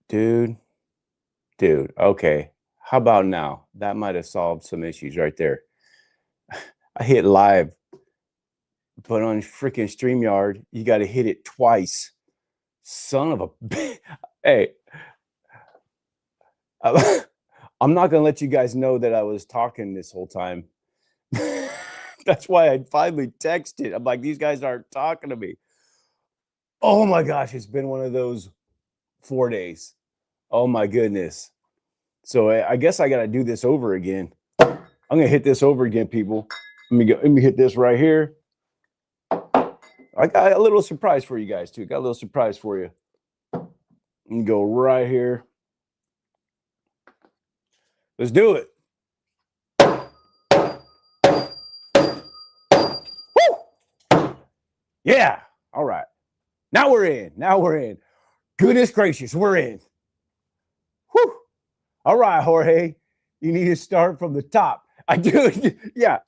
Dude, okay. How about now? That might have solved some issues right there. I hit live, but on freaking StreamYard, you got to hit it twice. Son of a hey, I'm not gonna let you guys know that I was talking this whole time. That's why I finally texted. I'm like, these guys aren't talking to me. Oh my gosh, it's been one of those 4 days. Oh my goodness. So I guess I got to do this over again. I'm gonna hit this over again, people. Let me hit this right here. I got a little surprise for you guys too. Got a little surprise for you. And go right here. Let's do it. Woo! Yeah. All right. Now we're in. Now we're in. Goodness gracious, we're in. Whew. All right, Jorge. You need to start from the top. I do. Yeah.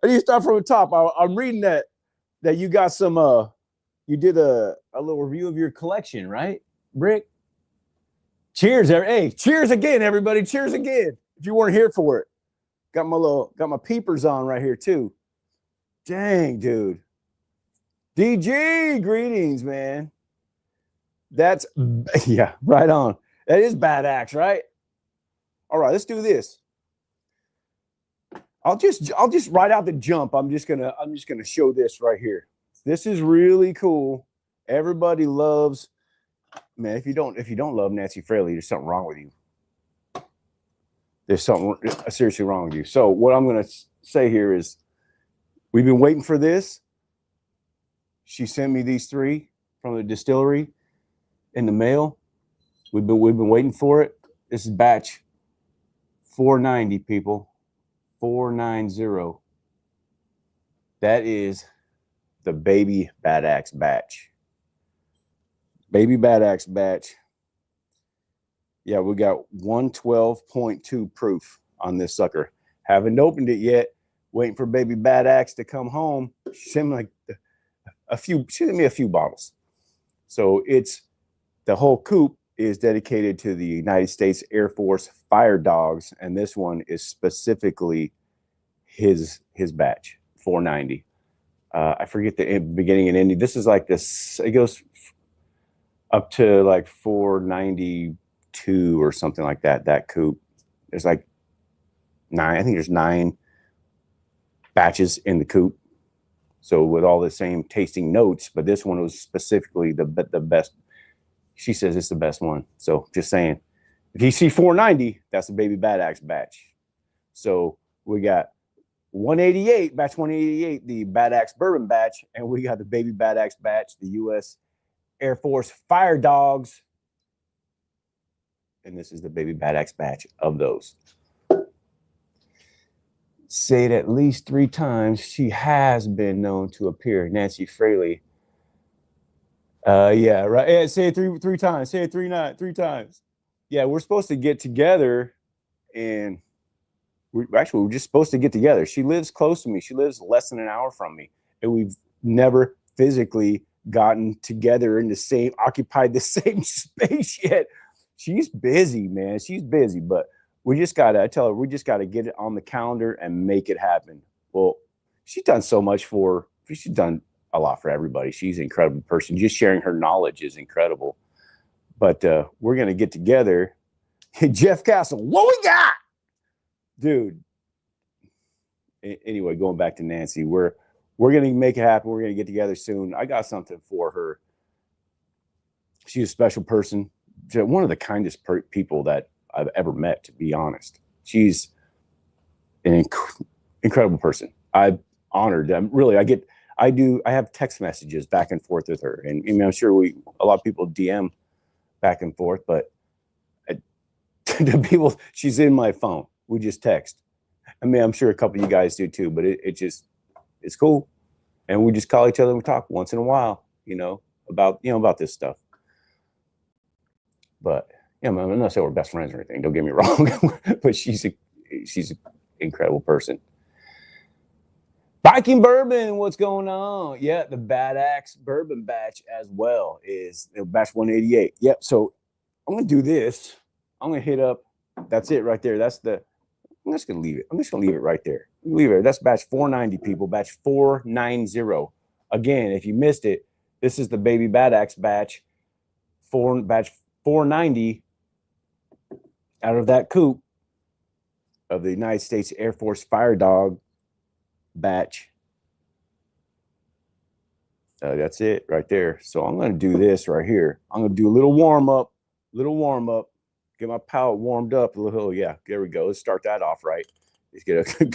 I need to start from the top. I'm reading that you got some you did a little review of your collection, right, Brick? Cheers. Hey, cheers again, everybody. Cheers again. If you weren't here for it. Got my peepers on right here too. Dang, dude. DG, greetings, man. That's yeah, right on. That is bad axe, right? All right, let's do this. I'll just right out the jump. I'm just gonna show this right here. This is really cool. Everybody loves, man. If you don't love Nancy Fraley, there's something wrong with you. There's something seriously wrong with you. So what I'm gonna say here is, we've been waiting for this. She sent me these 3 from the distillery in the mail. We've been waiting for it. This is batch 490, people. 490. That is the Baby Bad Axe batch. Baby Bad Axe batch. Yeah, we got 112.2 proof on this sucker. Haven't opened it yet. Waiting for Baby Bad Axe to come home. Send me a few bottles. So it's the whole coupe is dedicated to the United States Air Force fire dogs, and this one is specifically his batch 490. I forget the beginning and ending. This is like this. It goes up to like 492 or something like that. That coupe. There's like 9. I think there's 9 batches in the coupe. So with all the same tasting notes, but this one was specifically the best. She says it's the best one. So just saying, if you see 490, that's the Baby Bad Axe batch. So we got 188, batch 188, the Bad Axe Bourbon batch, and we got the Baby Bad Axe batch, the U.S. Air Force Fire Dogs. And this is the Baby Bad Axe batch of those. Say it at least 3 times. She has been known to appear. Nancy Fraley. Yeah, right. Yeah, say it three times. Say it 3 times. Yeah, we're supposed to get together, and we're just supposed to get together. She lives close to me. She lives less than an hour from me, and we've never physically gotten together in occupied the same space yet. She's busy, man. She's busy, but we just gotta, I tell her, we just gotta get it on the calendar and make it happen. Well, she's done so much she's done a lot for everybody. She's an incredible person. Just sharing her knowledge is incredible. But we're gonna get together. Jeff Castle, what we got? Dude. Anyway, going back to Nancy, we're gonna make it happen. We're gonna get together soon. I got something for her. She's a special person. One of the kindest people that I've ever met, to be honest. She's an incredible person. I'm honored. I have text messages back and forth with her, and I'm sure a lot of people DM back and forth, but to people, she's in my phone. We just text. I mean, I'm sure a couple of you guys do too, but it's cool, and we just call each other and we talk once in a while, about this stuff. But yeah, I'm not saying we're best friends or anything. Don't get me wrong, but she's an incredible person. Viking Bourbon, what's going on? Yeah, the Bad Axe Bourbon batch as well is batch 188. Yep. So I'm gonna do this. I'm gonna hit up. That's it right there. That's the. I'm just gonna leave it. I'm just gonna leave it right there. Leave it. That's batch 490, people. Batch 490. Again, if you missed it, this is the Baby Bad Axe batch. Batch 490 out of that coupe of the United States Air Force Fire Dog batch. That's it right there. So I'm going to do this right here. I'm going to do a little warm up, get my palate warmed up a little. Yeah, there we go. Let's start that off right. Let's get a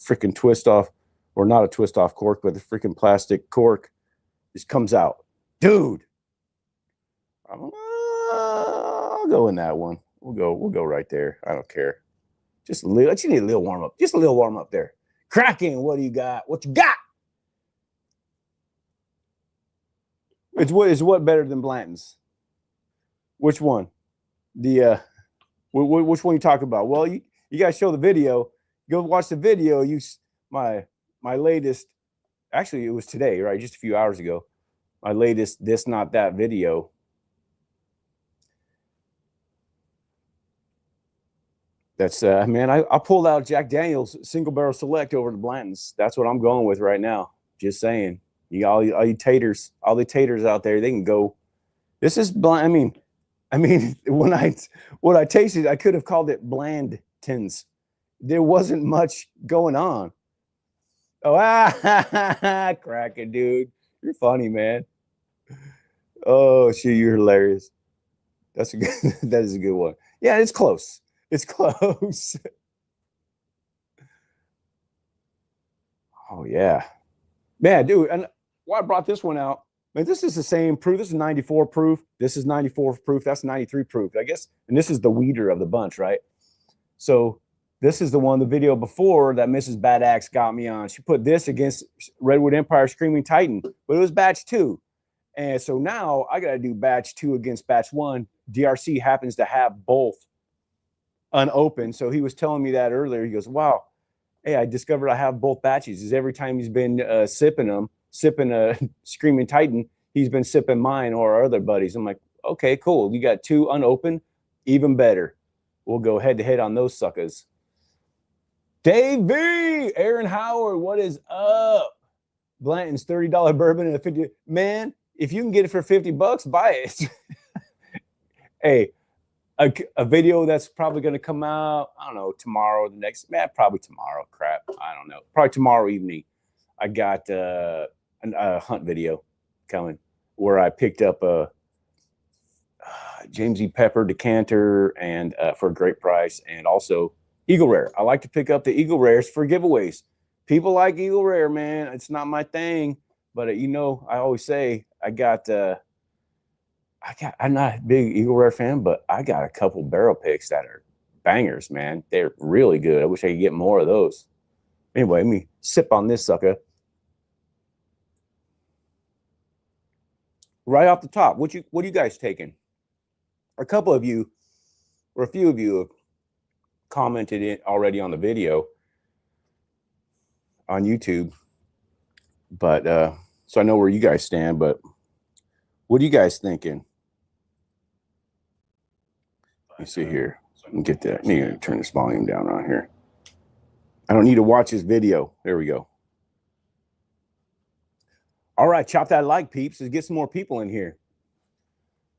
freaking twist off, or not a twist off cork, but the freaking plastic cork just comes out. Dude, I'll go in that one. We'll go right there. I don't care. Just a little. You need a little warm up. Just a little warm up there. Cracking. What do you got? What you got? It's what better than Blanton's? Which one? The which one you talk about? Well, you guys show the video. Go watch the video. My latest. Actually, it was today, right? Just a few hours ago. My latest This Not That video. That's man, I pulled out Jack Daniel's Single Barrel Select over the Blanton's. That's what I'm going with right now. Just saying. All you taters, all the taters out there, they can go. This is bland. I mean, when I tasted, I could have called it Blanton's. There wasn't much going on. Oh, cracking, dude. You're funny, man. Oh, shit, you're hilarious. That's a good. That is a good one. Yeah, it's close. It's close. Oh yeah, man, dude. And why I brought this one out? Man, this is the same proof. This is 94 proof. This is 94 proof. That's 93 proof, I guess. And this is the weeder of the bunch, right? So this is the one, the video before that Mrs. Bad Axe got me on. She put this against Redwood Empire Screaming Titan, but it was batch 2. And so now I got to do batch 2 against batch 1. DRC happens to have both unopened. So he was telling me that earlier. He goes, wow, hey, I discovered I have both batches. Is every time he's been sipping Screaming Titan, he's been sipping mine or our other buddies. I'm like, okay, cool. You got 2 unopened, even better. We'll go head to head on those suckers. Dave V, Aaron Howard, what is up? Blanton's $30 bourbon and a 50. Man, if you can get it for $50, buy it. Hey, a video that's probably going to come out, I don't know, tomorrow or the next, man, probably tomorrow. Crap, I don't know. Probably tomorrow evening. I got a hunt video coming where I picked up a James E. Pepper decanter and for a great price, and also Eagle Rare. I like to pick up the Eagle Rares for giveaways. People like Eagle Rare, man. It's not my thing, but you know, I always say I'm not a big Eagle Rare fan, but I got a couple barrel picks that are bangers, man. They're really good. I wish I could get more of those. Anyway, let me sip on this sucker. Right off the top, what are you guys taking? A couple of you, or a few of you, have commented it already on the video on YouTube, but so I know where you guys stand. But what are you guys thinking? Let me see here. Let me get that. I need to turn this volume down on here. I don't need to watch this video. There we go. All right, chop that like, peeps. Let's get some more people in here.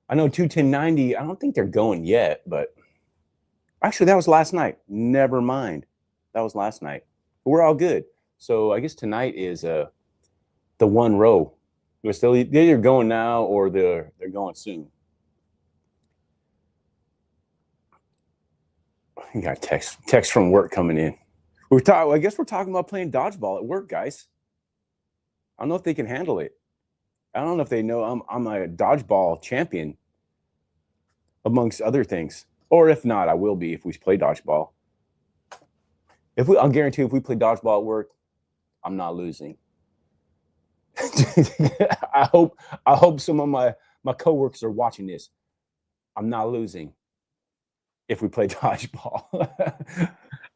I know 21090. I don't think they're going yet, but actually that was last night. Never mind. That was last night. But we're all good. So I guess tonight is the one row. They're either going now or they're going soon. You got text from work coming in. I guess we're talking about playing dodgeball at work, guys. I don't know if they can handle it. I don't know if they know I'm a dodgeball champion, amongst other things. Or if not, I will be if we play dodgeball. I'll guarantee if we play dodgeball at work, I'm not losing. I hope some of my coworkers are watching this. I'm not losing if we play dodgeball.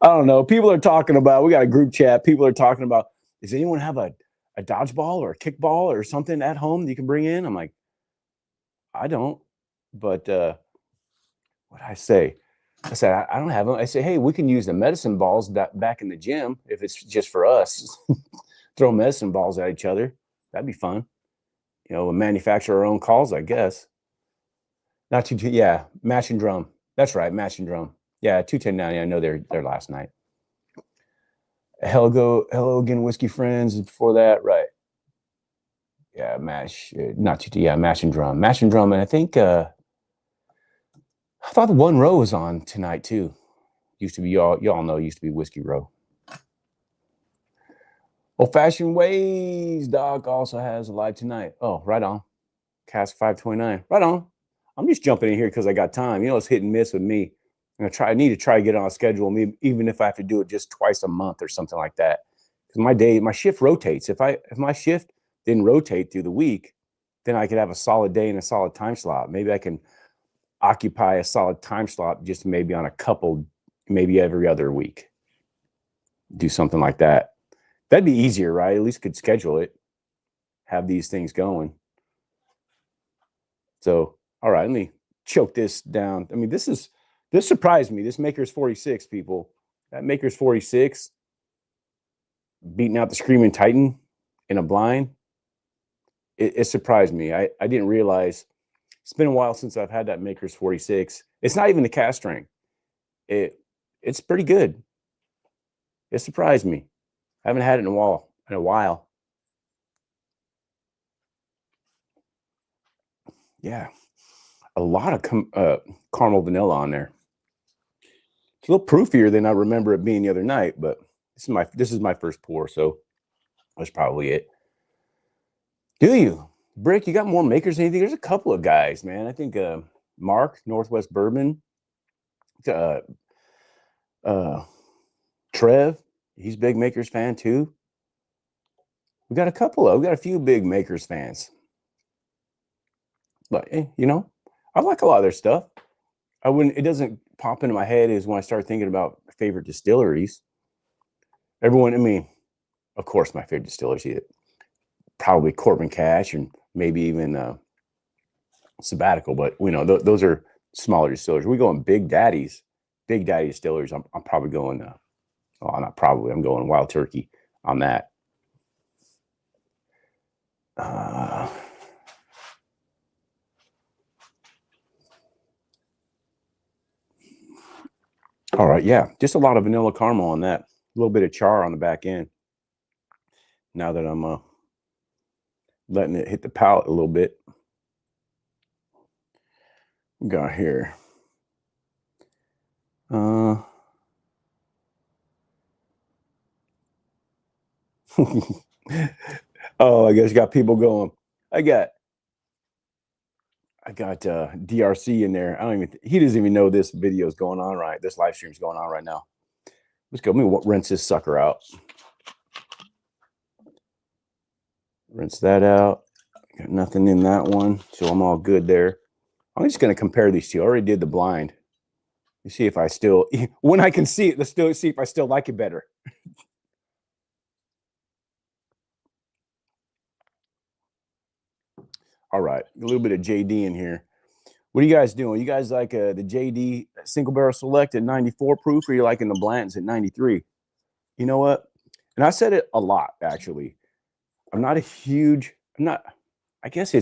I don't know. People are talking about, we got a group chat. People are talking about, does anyone have a dodgeball or a kickball or something at home that you can bring in? I'm like, I don't. But what did I say? I said, I don't have them. I said, hey, we can use the medicine balls that back in the gym if it's just for us. Throw medicine balls at each other. That'd be fun. You know, we'll manufacture our own calls, I guess. Not too, yeah, Mash and Drum. That's right, Mash and Drum. Yeah, 21090. I know they're last night. Hello again, whiskey friends. Before that, right? Yeah, Mash. Not too, yeah, Mash and Drum. Mash and Drum, and I think I thought the One Row was on tonight too. Used to be y'all know used to be Whiskey Row. Old Fashioned Ways. Doc also has a live tonight. Oh, right on. Cask 529. Right on. I'm just jumping in here because I got time. You know, it's hit and miss with me. I need to try to get on a schedule, even if I have to do it just twice a month or something like that. Because my shift rotates. If my shift didn't rotate through the week, then I could have a solid day and a solid time slot. Maybe I can occupy a solid time slot just maybe on a couple, maybe every other week. Do something like that. That'd be easier, right? At least could schedule it, have these things going. So, all right, let me choke this down. I mean, this surprised me. This Maker's 46, people. That Maker's 46 beating out the Screaming Titan in a blind. It surprised me. I didn't realize. It's been a while since I've had that Maker's 46. It's not even the cast strength. It's pretty good. It surprised me. I haven't had it in a while. Yeah, a lot of caramel vanilla on there. It's a little proofier than I remember it being the other night, but this is my first pour, so that's probably it. Do you, Brick? You got more makers than anything? There's a couple of guys, man. I think Mark, Northwest Bourbon, Trev, he's a big Makers fan too. We got a few big Makers fans. But you know, I like a lot of their stuff. It doesn't pop into my head is when I start thinking about favorite distilleries. I mean, of course, my favorite distilleries is probably Corbin Cash and maybe even Sabbatical, but those are smaller distilleries. We go in Big Daddy distilleries. I'm probably going I'm going Wild Turkey on that. All right, yeah, just a lot of vanilla caramel on that. A little bit of char on the back end. Now that I'm letting it hit the palate a little bit. We got here. Oh, I guess you got people going. I got DRC in there. He doesn't even know this video is going on right. This live stream is going on right now. Let's go. Let me rinse this sucker out. Rinse that out. Got nothing in that one, so I'm all good there. I'm just going to compare these two. I already did the blind. You see if I still, when I can see it, let's still see if I still like it better. All right, a little bit of JD in here. What are you guys doing? You guys like the JD single barrel select at 94 proof, or you liking the Blantons at 93? You know what? And I said it a lot, actually. I guess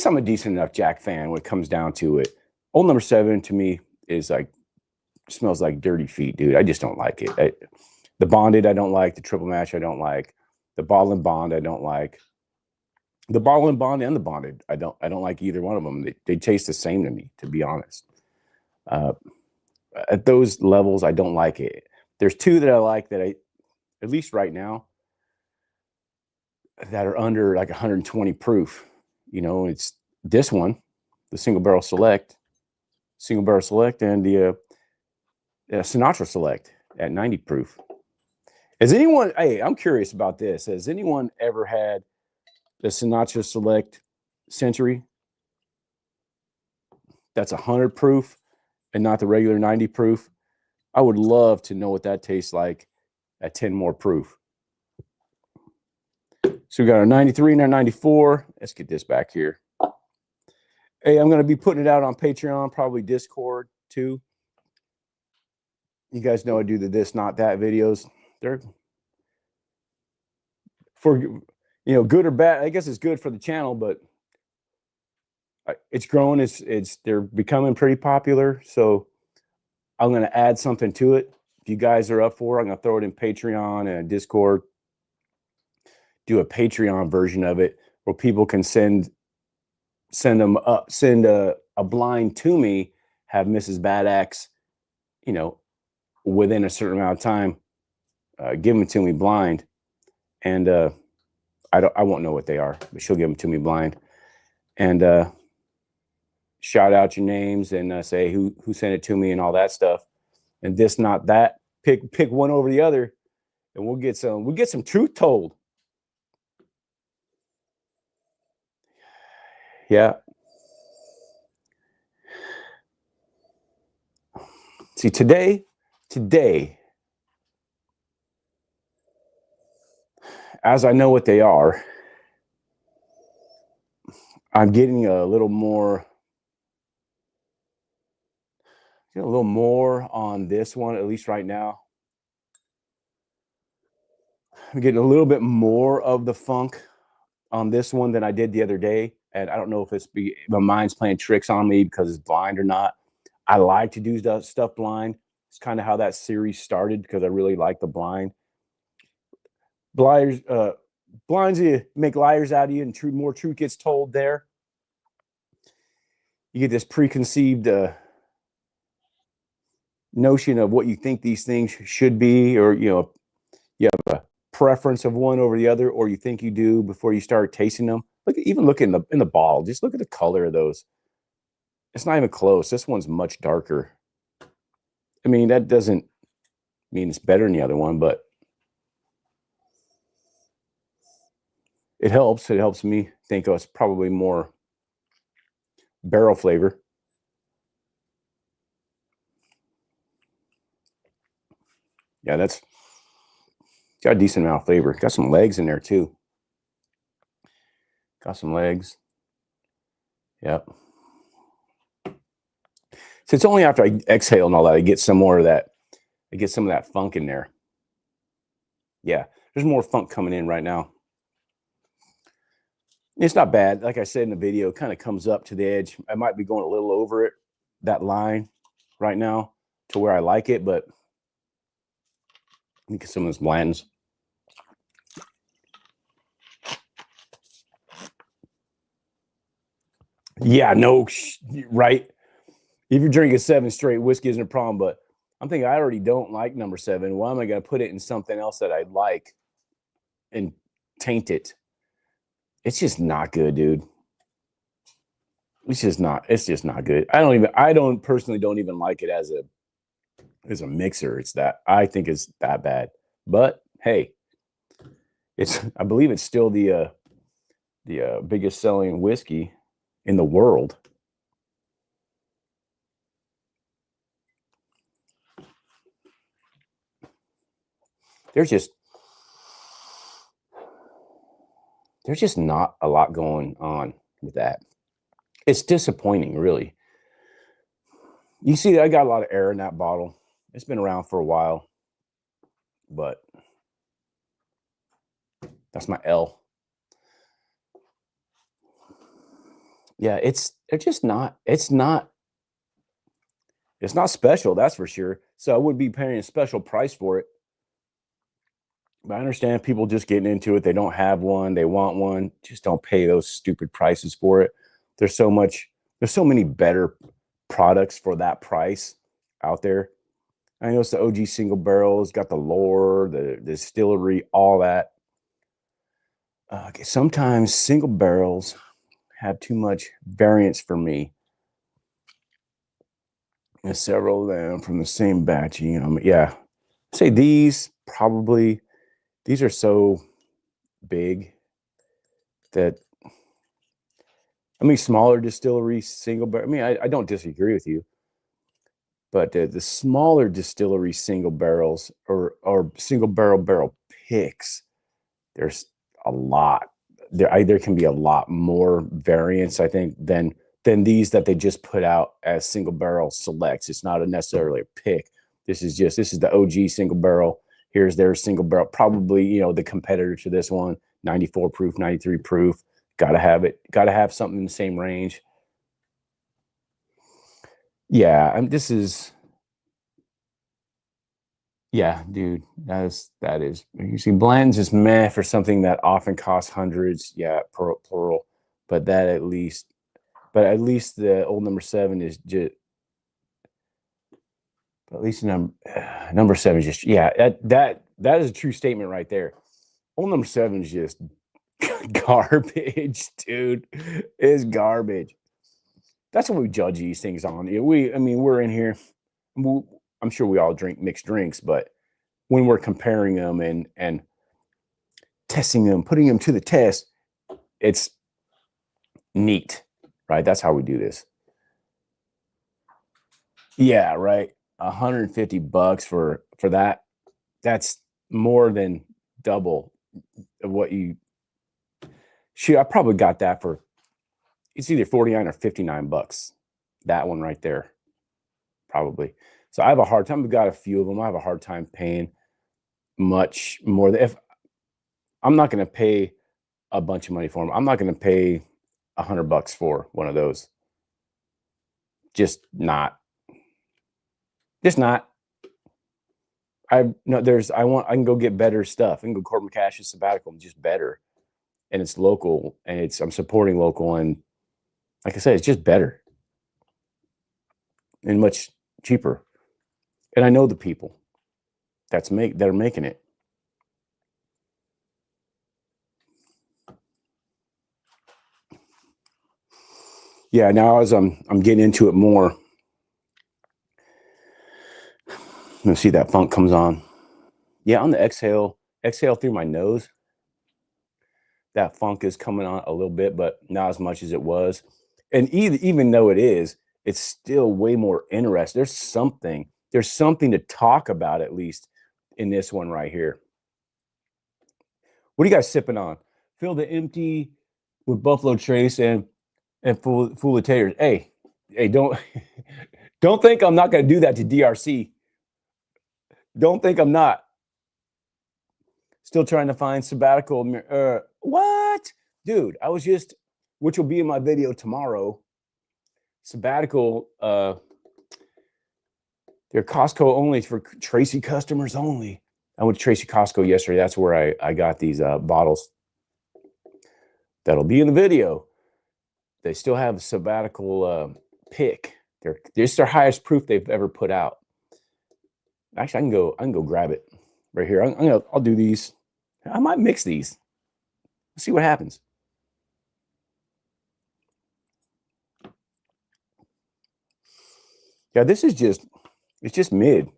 I'm a decent enough Jack fan when it comes down to it. Old Number 7 to me is smells like dirty feet, dude. I just don't like it. The bonded, I don't like. The triple mash, I don't like. The bottle and bond, I don't like. The bottle and bond and the bonded, I don't like either one of them. They taste the same to me, to be honest. At those levels, I don't like it. There's two that I like that at least right now, that are under like 120 proof. It's this one, the single barrel select, and the Sinatra Select at 90 proof. I'm curious about this. Has anyone ever had the Sinatra Select Century that's 100 proof and not the regular 90 proof? I would love to know what that tastes like at 10 more proof. So we got our 93 and our 94. Let's get this back here. Hey, I'm going to be putting it out on Patreon, probably Discord too. You guys know I do the this, not that videos. They're for, good or bad. I guess it's good for the channel, but it's growing. They're becoming pretty popular. So I'm going to add something to it. If you guys are up for it, I'm going to throw it in Patreon and Discord. Do a Patreon version of it where people can send a blind to me, have Mrs. Bad Axe, within a certain amount of time, give them to me blind, and I won't know what they are, but she'll give them to me blind, and shout out your names and say who sent it to me and all that stuff, and this, not that. Pick one over the other, and we'll get some truth told. Yeah. See, today, as I know what they are, I'm getting a little more on this one, at least right now. I'm getting a little bit more of the funk on this one than I did the other day. And I don't know if my mind's playing tricks on me because it's blind or not. I like to do stuff blind. It's kind of how that series started, because I really like the blind. Blinds you make liars out of you, and more truth gets told there. You get this preconceived notion of what you think these things should be, or you have a preference of one over the other, or you think you do before you start tasting them. Look in the bottle. Just look at the color of those. It's not even close. This one's much darker. I mean, that doesn't mean it's better than the other one, but it helps. It helps me think it's probably more barrel flavor. Yeah, that's got a decent amount of flavor. Got some legs in there too. Got some legs. Yep. So it's only after I exhale and all that I get some more of that. I get some of that funk in there. Yeah, there's more funk coming in right now. It's not bad. Like I said in the video, it kind of comes up to the edge. I might be going a little over it, that line right now, to where I like it, but look at some of those Blantons. Yeah, no, right. If you're drinking 7 straight, whiskey isn't a problem, but I'm thinking I already don't like number 7. Why am I going to put it in something else that I like and taint it? It's just not good, dude. It's just not good. I personally don't even like it as a mixer. It's that I think it's that bad. But hey, I believe it's still the biggest selling whiskey in the world. There's just not a lot going on with that. It's disappointing, really. You see, I got a lot of air in that bottle. It's been around for a while, but that's my L. Yeah, it's not special, that's for sure. So I would be paying a special price for it. But I understand people just getting into it. They don't have one. They want one. Just don't pay those stupid prices for it. There's so many better products for that price out there. I know it's the OG single barrel. It's got the lore, the distillery, all that. Sometimes single barrels have too much variance for me. There's several of them from the same batch. Yeah. Say these are so big that, I mean, smaller distillery single barrel. I mean, I don't disagree with you, but the smaller distillery single barrels or single barrel picks, there's a lot. There can be a lot more variance, I think, than than these that they just put out as single barrel selects. It's not necessarily a pick. This is the OG single barrel. Here's their single barrel, probably, you know, the competitor to this one, 94 proof, 93 proof. Got to have it. Got to have something in the same range. Yeah, yeah, dude, that is. You see, Blanton's is meh for something that often costs hundreds. Yeah, plural, but at least the old number 7 is just. At least number 7 is just, yeah. That is a true statement right there. Old number 7 is just garbage, dude. It's garbage. That's what we judge these things on. I mean, we're in here. I'm sure we all drink mixed drinks, but when we're comparing them and testing them, putting them to the test, it's neat, right? That's how we do this. Yeah, right. $150 for that. That's more than double of what you. Shoot, I probably got that for. It's either 49 or 59 bucks. That one right there, probably. So I have a hard time. We've got a few of them. I have a hard time paying much more. If I'm not going to pay a bunch of money for them, I'm not going to pay $100 for one of those. Just not. Just not. I can go get better stuff. I can go Corbin Cash's Sabbatical, just better, and it's local, and I'm supporting local, and like I said, it's just better and much cheaper. And I know the people that are making it. Yeah, now as I'm getting into it more, you see that funk comes on. Yeah, on the exhale through my nose, that funk is coming on a little bit, but not as much as it was. And even though it's still way more interesting. There's something to talk about, at least in this one right here. What are you guys sipping on? Fill the empty with Buffalo Trace and full of taters. Hey, don't think I'm not going to do that to DRC. Don't think I'm not. Still trying to find Sabbatical. What? Dude, I was just, which will be in my video tomorrow. Sabbatical, they're Costco only, for Tracy customers only. I went to Tracy Costco yesterday. That's where I got these bottles. That'll be in the video. They still have a Sabbatical pick. It's their highest proof they've ever put out. Actually, I can go grab it right here. I'll do these. I might mix these. Let's see what happens. Yeah, it's just mid,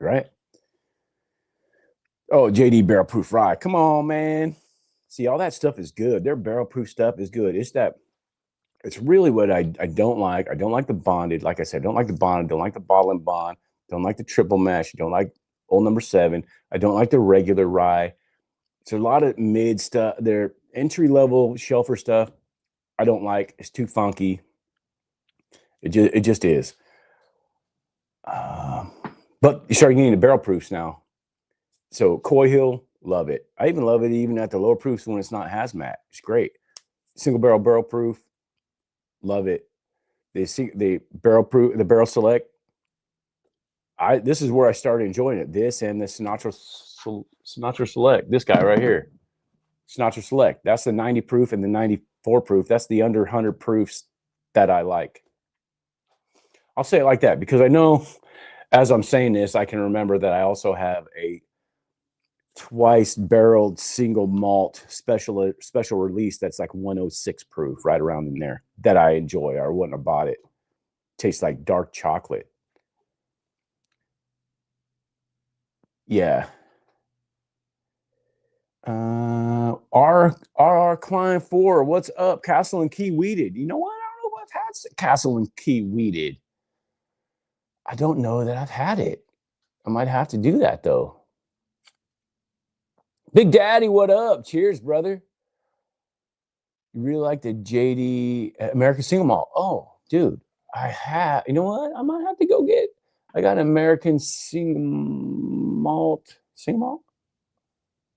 right? Oh, JD barrel proof rye. Come on, man. See, all that stuff is good. Their barrel proof stuff is good. It's really what I don't like. I don't like the bonded. Like I said, I don't like the bonded. Don't like the bottle and bond. Don't like the triple mash. Don't like old number 7. I don't like the regular rye. It's a lot of mid stuff. Their entry level shelfer stuff, I don't like. It's too funky. It just is. But you start getting the barrel proofs now. So Coy Hill, love it. I even love it even at the lower proofs when it's not hazmat. It's great. Single barrel proof, love it. The barrel proof, the barrel select. This is where I started enjoying it. This and the Sinatra Select. This guy right here, Sinatra Select. That's the 90 proof and the 94 proof. That's the under 100 proofs that I like. I'll say it like that because I know as I'm saying this, I can remember that I also have a twice barreled single malt special release that's like 106 proof, right around in there, that I enjoy, or wouldn't have bought it. Tastes like dark chocolate. Yeah. R Klein 4, what's up? Castle and Key Weeded. You know what? I don't know if I've had Castle and Key Weeded. I don't know that I've had it. I might have to do that though. Big Daddy, what up? Cheers, brother. You really like the JD American Single Malt. Oh, dude, I have. You know what? I might have to go get. I got an American Single Malt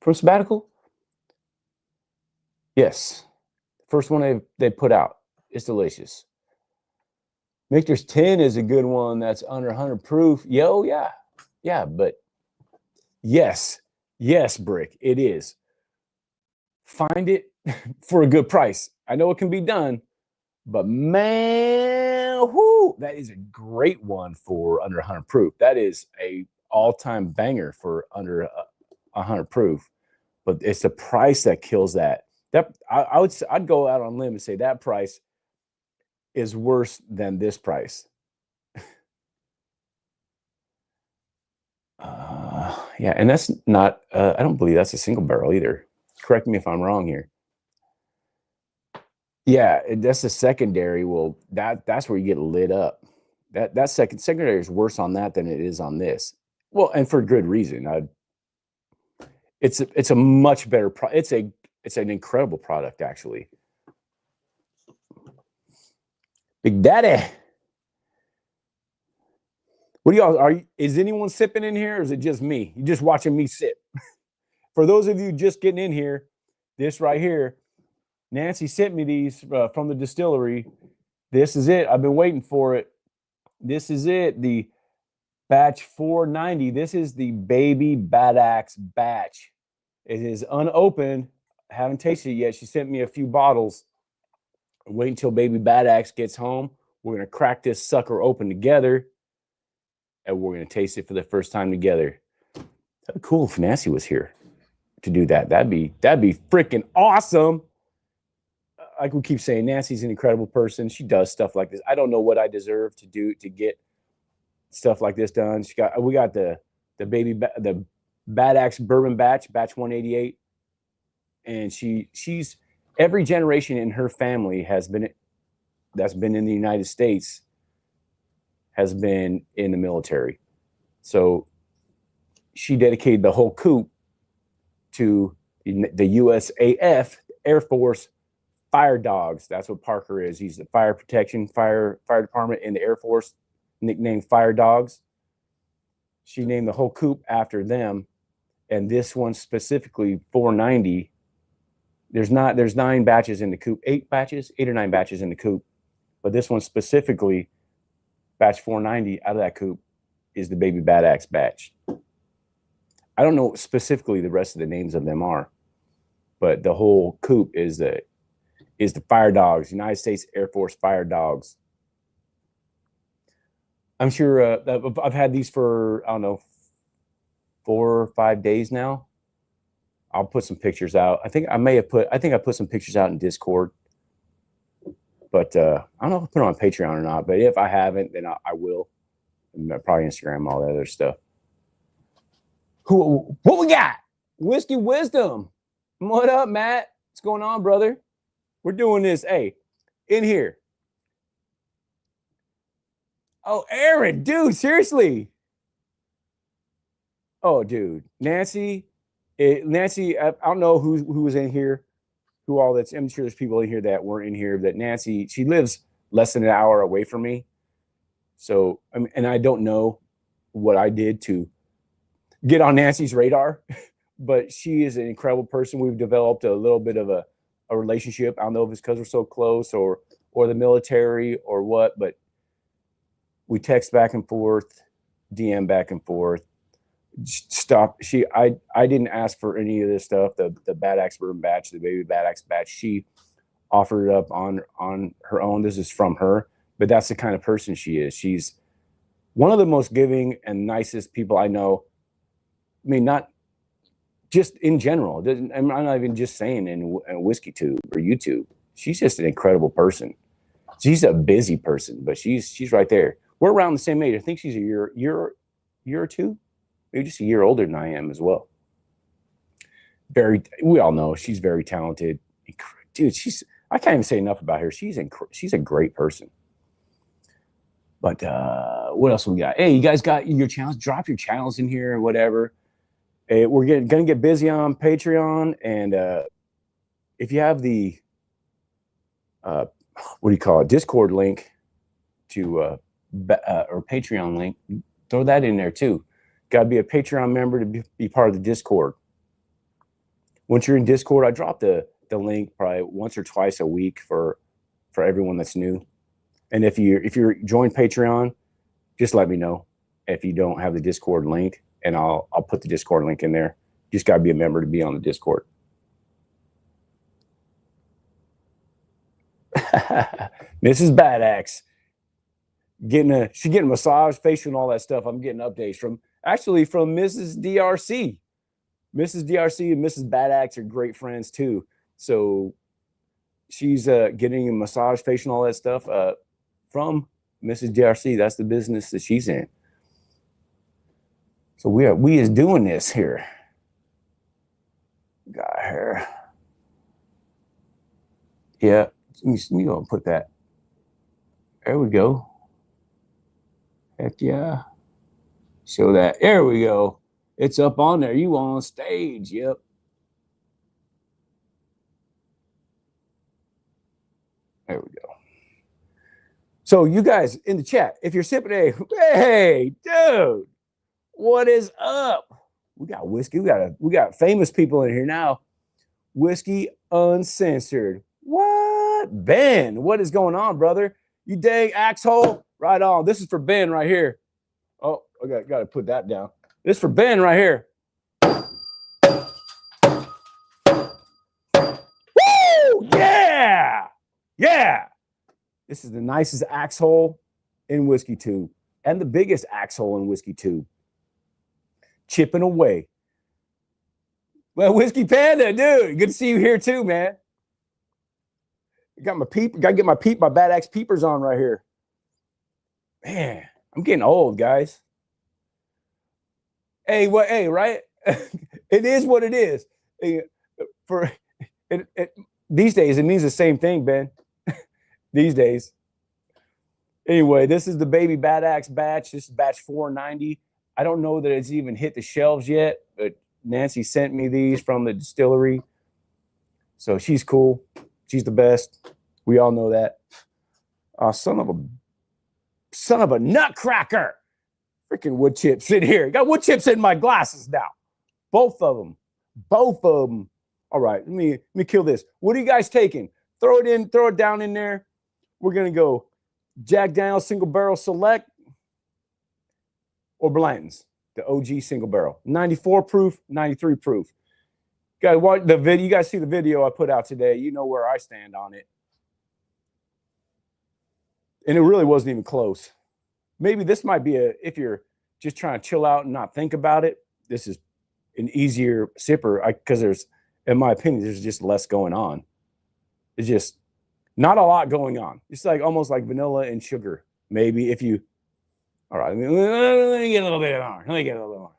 from sabbatical. Yes, first one they put out. It's delicious. Michter's 10 is a good one. That's under 100 proof. Yo, yeah, but yes, Brick, it is. Find it for a good price. I know it can be done, but man, whoo, that is a great one for under 100 proof. That is a all-time banger for under 100 proof. But it's the price that kills that. I'd go out on a limb and say that price is worse than this price. Yeah, and that's not. I don't believe that's a single barrel either. Correct me if I'm wrong here. Yeah, that's a secondary. Well, that's where you get lit up. That secondary is worse on that than it is on this. Well, and for good reason. It's a much better it's an incredible product actually. Big Daddy. What do y'all is anyone sipping in here or is it just me? You just watching me sip? For those of you just getting in here, this right here, Nancy sent me these from the distillery. This is it. I've been waiting for it. This is it. The batch 490. This is the Baby Bad Axe batch. It is unopened. I haven't tasted it yet. She sent me a few bottles. Wait until Baby Bad Axe gets home. We're going to crack this sucker open together. And we're going to taste it for the first time together. That'd be cool if Nancy was here to do that. That'd be freaking awesome. Like we keep saying, Nancy's an incredible person. She does stuff like this. I don't know what I deserve to do to get stuff like this done. We got the Bad Axe Bourbon batch 188, and she's every generation in her family that's been in the United States has been in the military. So she dedicated the whole coop to the USAF, Air Force Fire Dogs. That's what Parker is. He's the fire protection, fire department in the Air Force, nicknamed Fire Dogs. She named the whole coop after them. And this one specifically, 490. There's 9 batches in the coop, 8 or 9 batches in the coop. But this one specifically, batch 490 out of that coop, is the Baby Bad Axe batch. I don't know specifically the rest of the names of them are, but the whole coop is the Fire Dogs, United States Air Force Fire Dogs. I'm sure I've had these for, I don't know, 4 or 5 days now. I'll put some pictures out. I think I put some pictures out in Discord. But I don't know if I put it on Patreon or not. But if I haven't, then I will. And probably Instagram, all that other stuff. What we got? Whiskey Wisdom. What up, Matt? What's going on, brother? We're doing this. Hey, in here. Oh, Aaron, dude, seriously. Oh, dude, Nancy, I don't know who was in here, who all that's. I'm sure there's people in here that weren't in here. That Nancy, she lives less than an hour away from me, so and I don't know what I did to get on Nancy's radar, but she is an incredible person. We've developed a little bit of a relationship. I don't know if it's because we're so close or the military or what, but we text back and forth, DM back and forth. Stop. I didn't ask for any of this stuff. The Bad Axe Bourbon batch, the Baby Bad Axe batch, she offered it up on her own. This is from her, but that's the kind of person she is. She's one of the most giving and nicest people I know. I mean, not just in general. I'm not even just saying in Whiskey Tube or YouTube. She's just an incredible person. She's a busy person, but she's right there. We're around the same age. I think she's a year or two. Maybe just a year older than I am as well. We all know she's very talented. Dude, I can't even say enough about her. She's a great person. But what else we got? Hey, you guys got your channels? Drop your channels in here or whatever. Hey, we're gonna get busy on Patreon. And if you have the what do you call it? Discord link to or Patreon link. Throw that in there too. Got to be a Patreon member to be part of the Discord. Once you're in Discord, I drop the link probably once or twice a week for everyone that's new. And if you're joined Patreon, just let me know if you don't have the Discord link, and I'll put the Discord link in there. You just got to be a member to be on the Discord. Mrs. Badax she's getting a massage, facial, and all that stuff. I'm getting updates from Mrs. DRC. Mrs. DRC and Mrs. Badax are great friends too. So she's getting a massage, facial, and all that stuff from Mrs. DRC. That's the business that she's in. So we is doing this here. Got her. Yeah, let me go and put that. There we go. Heck yeah. Show that. There we go. It's up on there. You on stage. Yep. There we go. So you guys in the chat, if you're sipping hey, dude, what is up? We got whiskey. We got famous people in here now. Whiskey Uncensored. What? Ben, what is going on, brother? You dang axhole? Right on. This is for Ben right here. Oh, I got to put that down. This is for Ben right here. Woo! Yeah! Yeah! This is the nicest axe hole in Whiskey Tube and the biggest axe hole in Whiskey Tube. Chipping away. Well, Whiskey Panda, dude, good to see you here too, man. Got my Bad Axe peepers on right here. Man, I'm getting old, guys. Hey, right? It is what it is. These days, it means the same thing, Ben. These days. Anyway, this is the baby Bad Axe batch. This is batch 490. I don't know that it's even hit the shelves yet, but Nancy sent me these from the distillery. So she's cool. She's the best. We all know that. Son of a nutcracker. Freaking wood chips in here. Got wood chips in my glasses now. Both of them. All right, let me kill this. What are you guys taking? Throw it down in there. We're gonna go Jack Daniel's Single Barrel Select or Blanton's, the OG single barrel. 94 proof, 93 proof. Guys, watch the video. You guys see the video I put out today. You know where I stand on it. And it really wasn't even close. Maybe this might be if you're just trying to chill out and not think about it, this is an easier sipper because in my opinion, there's just less going on. It's just not a lot going on. It's like almost like vanilla and sugar. Maybe if you, all right, let me get a little bit more.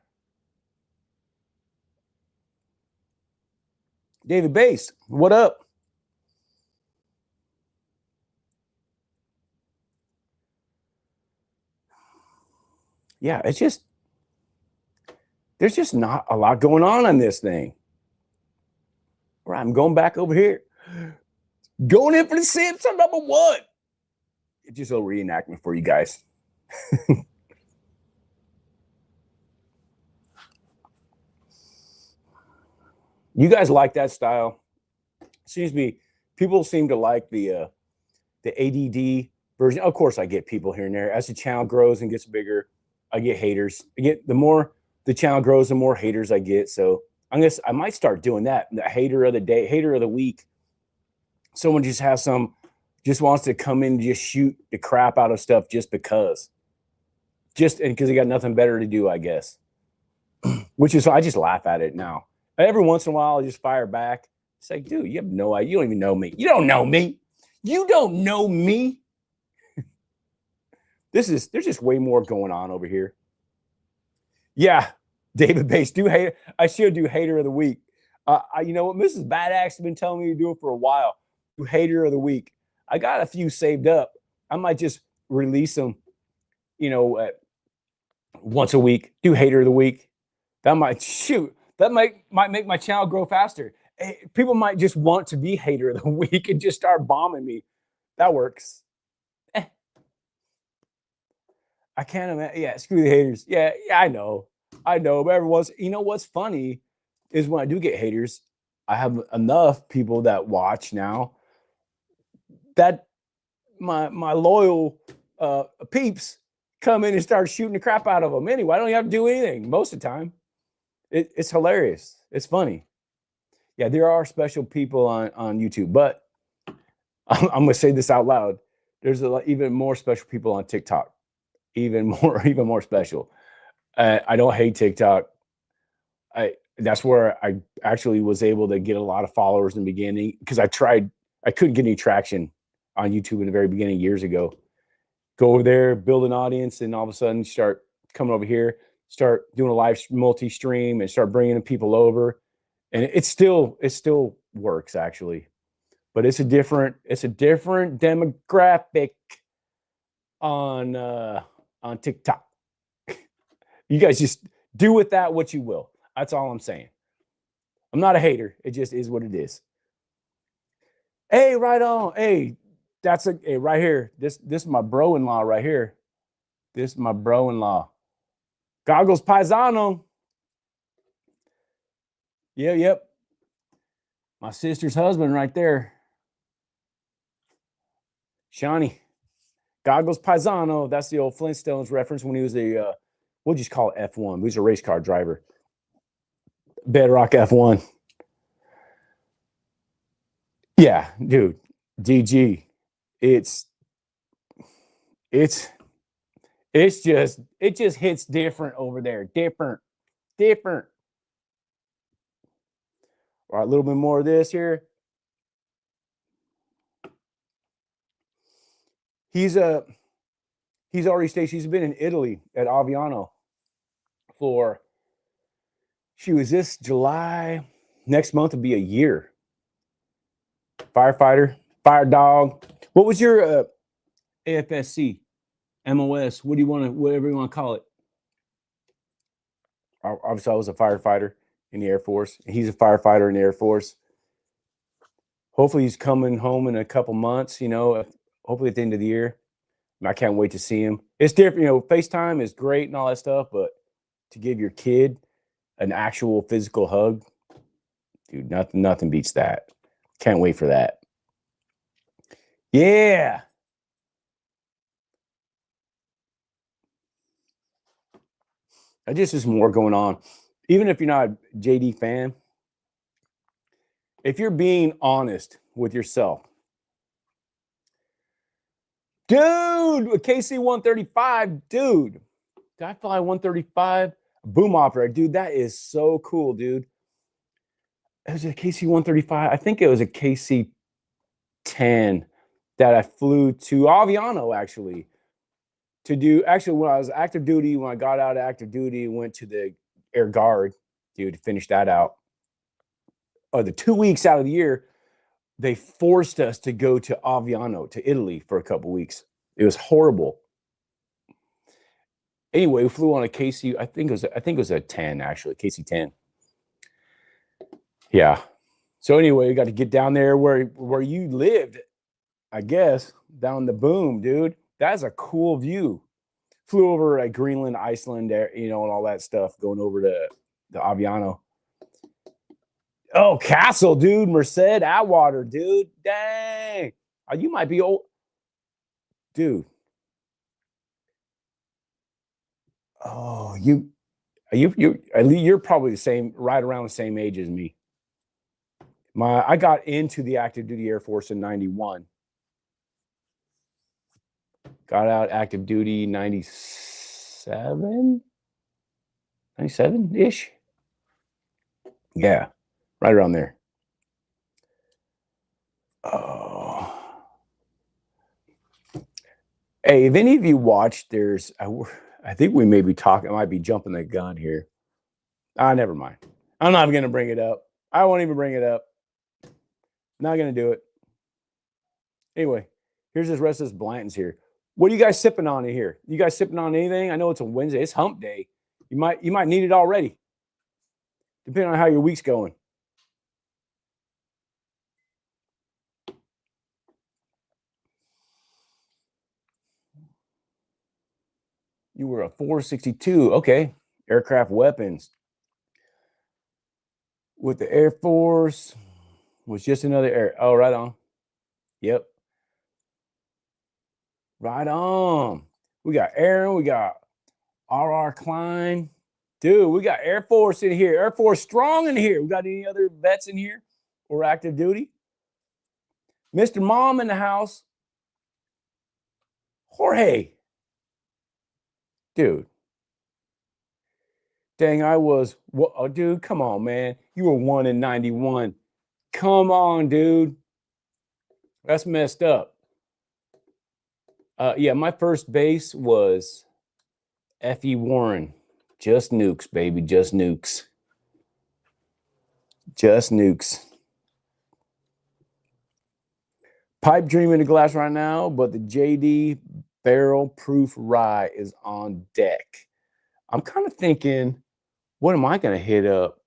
David Bass, what up? Yeah, there's just not a lot going on this thing. All right, I'm going back over here. Going in for the sips on number one. It's just a reenactment for you guys. You guys like that style? Excuse me. People seem to like the ADD version. Of course, I get people here and there. As the channel grows and gets bigger, I get haters. The more the channel grows, the more haters I get. So I might start doing that. The hater of the day, hater of the week. Someone just wants to come in and just shoot the crap out of stuff just because. Just because they got nothing better to do, I guess. Which is, I just laugh at it now. Every once in a while, I just fire back. It's like, dude, you have no idea. You don't even know me. You don't know me. You don't know me. There's just way more going on over here. Yeah, David Bass, I should do hater of the week. You know what? Mrs. Badax has been telling me to do it for a while. Do hater of the week. I got a few saved up. I might just release them, once a week. Do hater of the week. That might make my channel grow faster. People might just want to be hater of the week and just start bombing me. That works. I can't imagine. Yeah, screw the haters. Yeah, I know. But everyone's, you know what's funny is when I do get haters, I have enough people that watch now that my loyal peeps come in and start shooting the crap out of them anyway. I don't even have to do anything most of the time. It's hilarious. It's funny. Yeah, there are special people on YouTube, but I'm going to say this out loud. There's even more special people on TikTok. Even more special. I don't hate TikTok. That's where I actually was able to get a lot of followers in the beginning because I couldn't get any traction on YouTube in the very beginning years ago. Go over there, build an audience, and all of a sudden start coming over here, start doing a live multi-stream, and start bringing people over. And it still works actually, but it's a different demographic on TikTok. You guys just do with that what you will. That's all I'm saying. I'm not a hater. It just is what it is. Hey, right on. Hey, hey, right here. This is my bro-in-law right here. This is my bro-in-law. Goggles Paisano. Yep. My sister's husband right there. Shawnee. Goggles Paisano. That's the old Flintstones reference when he was we'll just call it F1. He was a race car driver. Bedrock F1. Yeah, dude. DG. It just hits different over there. Different. All right, a little bit more of this here. He's already stationed. He's been in Italy at Aviano for this July. Next month will be a year. Firefighter, fire dog. What was your AFSC, MOS? Whatever you want to call it? Obviously, I was a firefighter in the Air Force. He's a firefighter in the Air Force. Hopefully, he's coming home in a couple months. Hopefully at the end of the year. I can't wait to see him. It's different. FaceTime is great and all that stuff, but to give your kid an actual physical hug, dude, nothing beats that. Can't wait for that. Yeah. I just there's more going on. Even if you're not a JD fan, if you're being honest with yourself, dude, a KC 135, dude. Did I fly 135? Boom operator, dude. That is so cool, dude. It was a KC 135. I think it was a KC 10 that I flew to Aviano actually. When I was active duty, when I got out of active duty, went to the Air Guard, dude, to finish that out. The 2 weeks out of the year, they forced us to go to Aviano, to Italy, for a couple weeks. It was horrible. Anyway, we flew on a KC. I think it was a 10 actually, KC 10. Yeah. So anyway, we got to get down there where you lived, I guess, down the boom, dude. That's a cool view. Flew over at Greenland, Iceland, there, and all that stuff, going over to the Aviano. Oh, Castle, dude. Merced, Atwater, dude. Dang. You might be old. Dude. Oh, you're probably right around the same age as me. I got into the active duty Air Force in 91. Got out active duty 97? 97-ish? Yeah, right around there. Oh. Hey, if any of you watched, I think we may be talking, I might be jumping the gun here. Never mind. I'm not going to bring it up. I won't even bring it up. Not going to do it. Anyway, here's this rest of this Blanton's here. What are you guys sipping on in here? You guys sipping on anything? I know it's a Wednesday. It's hump day. You might need it already, depending on how your week's going. You were a 462. Okay. Aircraft weapons. With the Air Force was just another air. Oh, right on. Yep. Right on. We got Aaron. We got R.R. Klein. Dude, we got Air Force in here. Air Force strong in here. We got any other vets in here or active duty? Mr. Mom in the house. Jorge. Dude. Dang, I was. Oh, dude, come on, man. You were 1 in 91. Come on, dude. That's messed up. Yeah, my first base was F.E. Warren. Just nukes, baby. Just nukes. Just nukes. Pipe dream in the glass right now, but the JD barrel proof rye is on deck. I'm kind of thinking, what am I going to hit up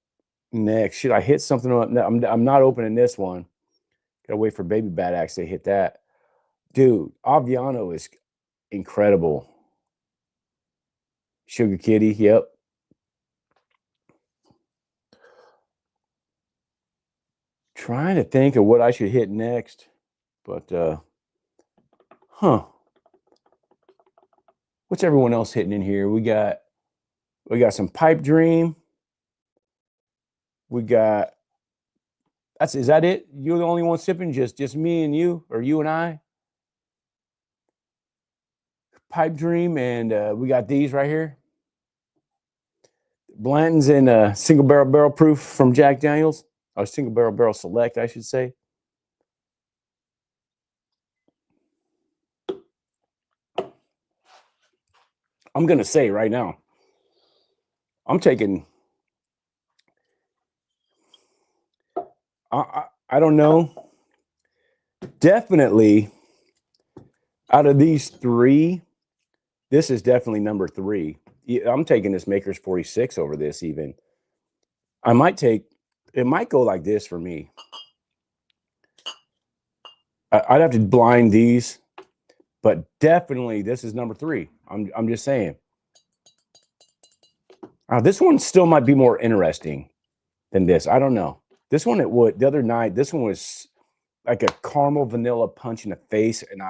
next? Should I hit something up? I'm not opening this one. Gotta wait for Baby Bad Axe to hit that. Dude, Aviano is incredible. Sugar Kitty, yep. Trying to think of what I should hit next, but what's everyone else hitting in here? We got some Pipe Dream. We got is that it? You're the only one sipping? Just me and you, or you and I? Pipe Dream, and we got these right here. Blanton's in single barrel proof from Jack Daniels. Or single barrel select, I should say. I'm gonna say right now, I'm taking. I don't know. Definitely, out of these three, this is definitely number 3. I'm taking this Maker's 46 over this even. I might take, it might go like this for me. I'd have to blind these, but definitely this is number 3. I'm just saying. This one still might be more interesting than this. I don't know. This one, the other night, this one was like a caramel vanilla punch in the face. And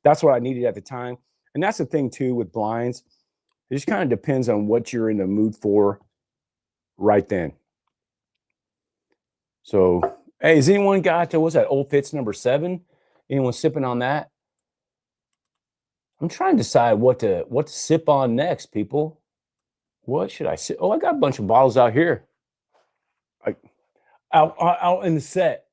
that's what I needed at the time. And that's the thing too with blinds. It just kind of depends on what you're in the mood for right then. So, hey, has anyone got what's that, Old Fitz number 7? Anyone sipping on that? I'm trying to decide what to sip on next, people. What should I sip? Oh, I got a bunch of bottles out here. Out in the set.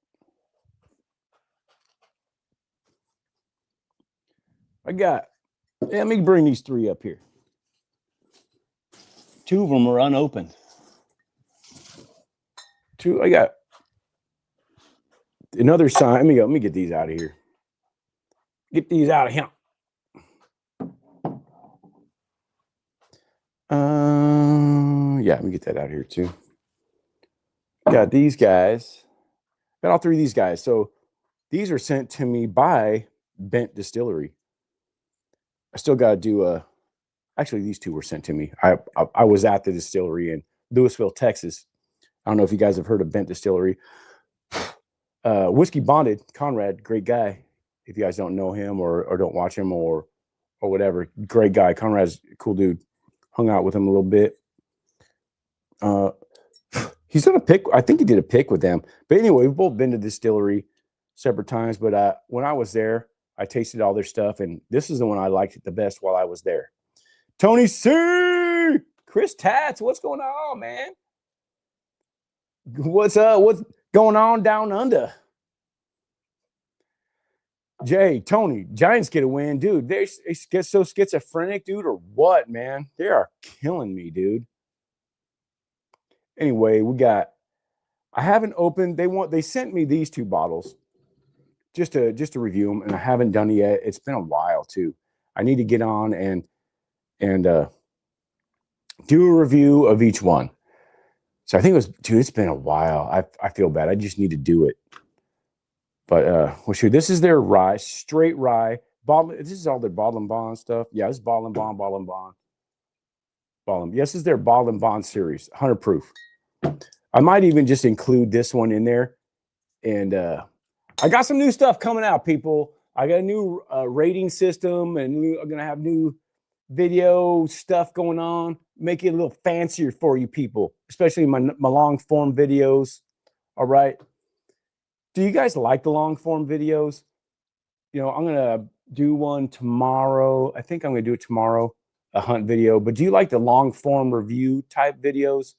Let me bring these 3 up here. 2 of them are unopened. 2, I got another sign. Let me get these out of here. Get these out of here. Yeah, let me get that out of here too. Got these guys. Got all 3 of these guys. So these are sent to me by Bent Distillery. I still got to do actually these 2 were sent to me. I was at the distillery in Louisville, Texas. I don't know if you guys have heard of Bent Distillery. Whiskey Bonded, Conrad, great guy. If you guys don't know him or don't watch him or whatever, great guy. Conrad's a cool dude. Hung out with him a little bit. He's done a pick. I think he did a pick with them. But anyway, we've both been to the distillery separate times. But when I was there, I tasted all their stuff, and this is the one I liked the best while I was there. Tony C, Chris Tats, what's going on, man? What's going on down under? Jay, Tony, Giants get a win, dude. They get so schizophrenic, dude, or what, man? They are killing me, dude. Anyway, I haven't opened. They sent me these 2 bottles just to review them, and I haven't done it yet. It's been a while too. I need to get on and do a review of each one. So I think it's been a while. I feel bad. I just need to do it. But this is their rye, straight rye. This is all their bottle and bond stuff. Yeah, this is bottle and bond. Ballin. Yes, is their Ballin Bond series, 100 proof. I might even just include this one in there. And I got some new stuff coming out, people. I got a new rating system, and I'm going to have new video stuff going on, make it a little fancier for you people, especially my long form videos. All right. Do you guys like the long form videos? You know, I'm going to do one tomorrow. I think I'm going to do it tomorrow, a hunt video. But do you like the long form review type videos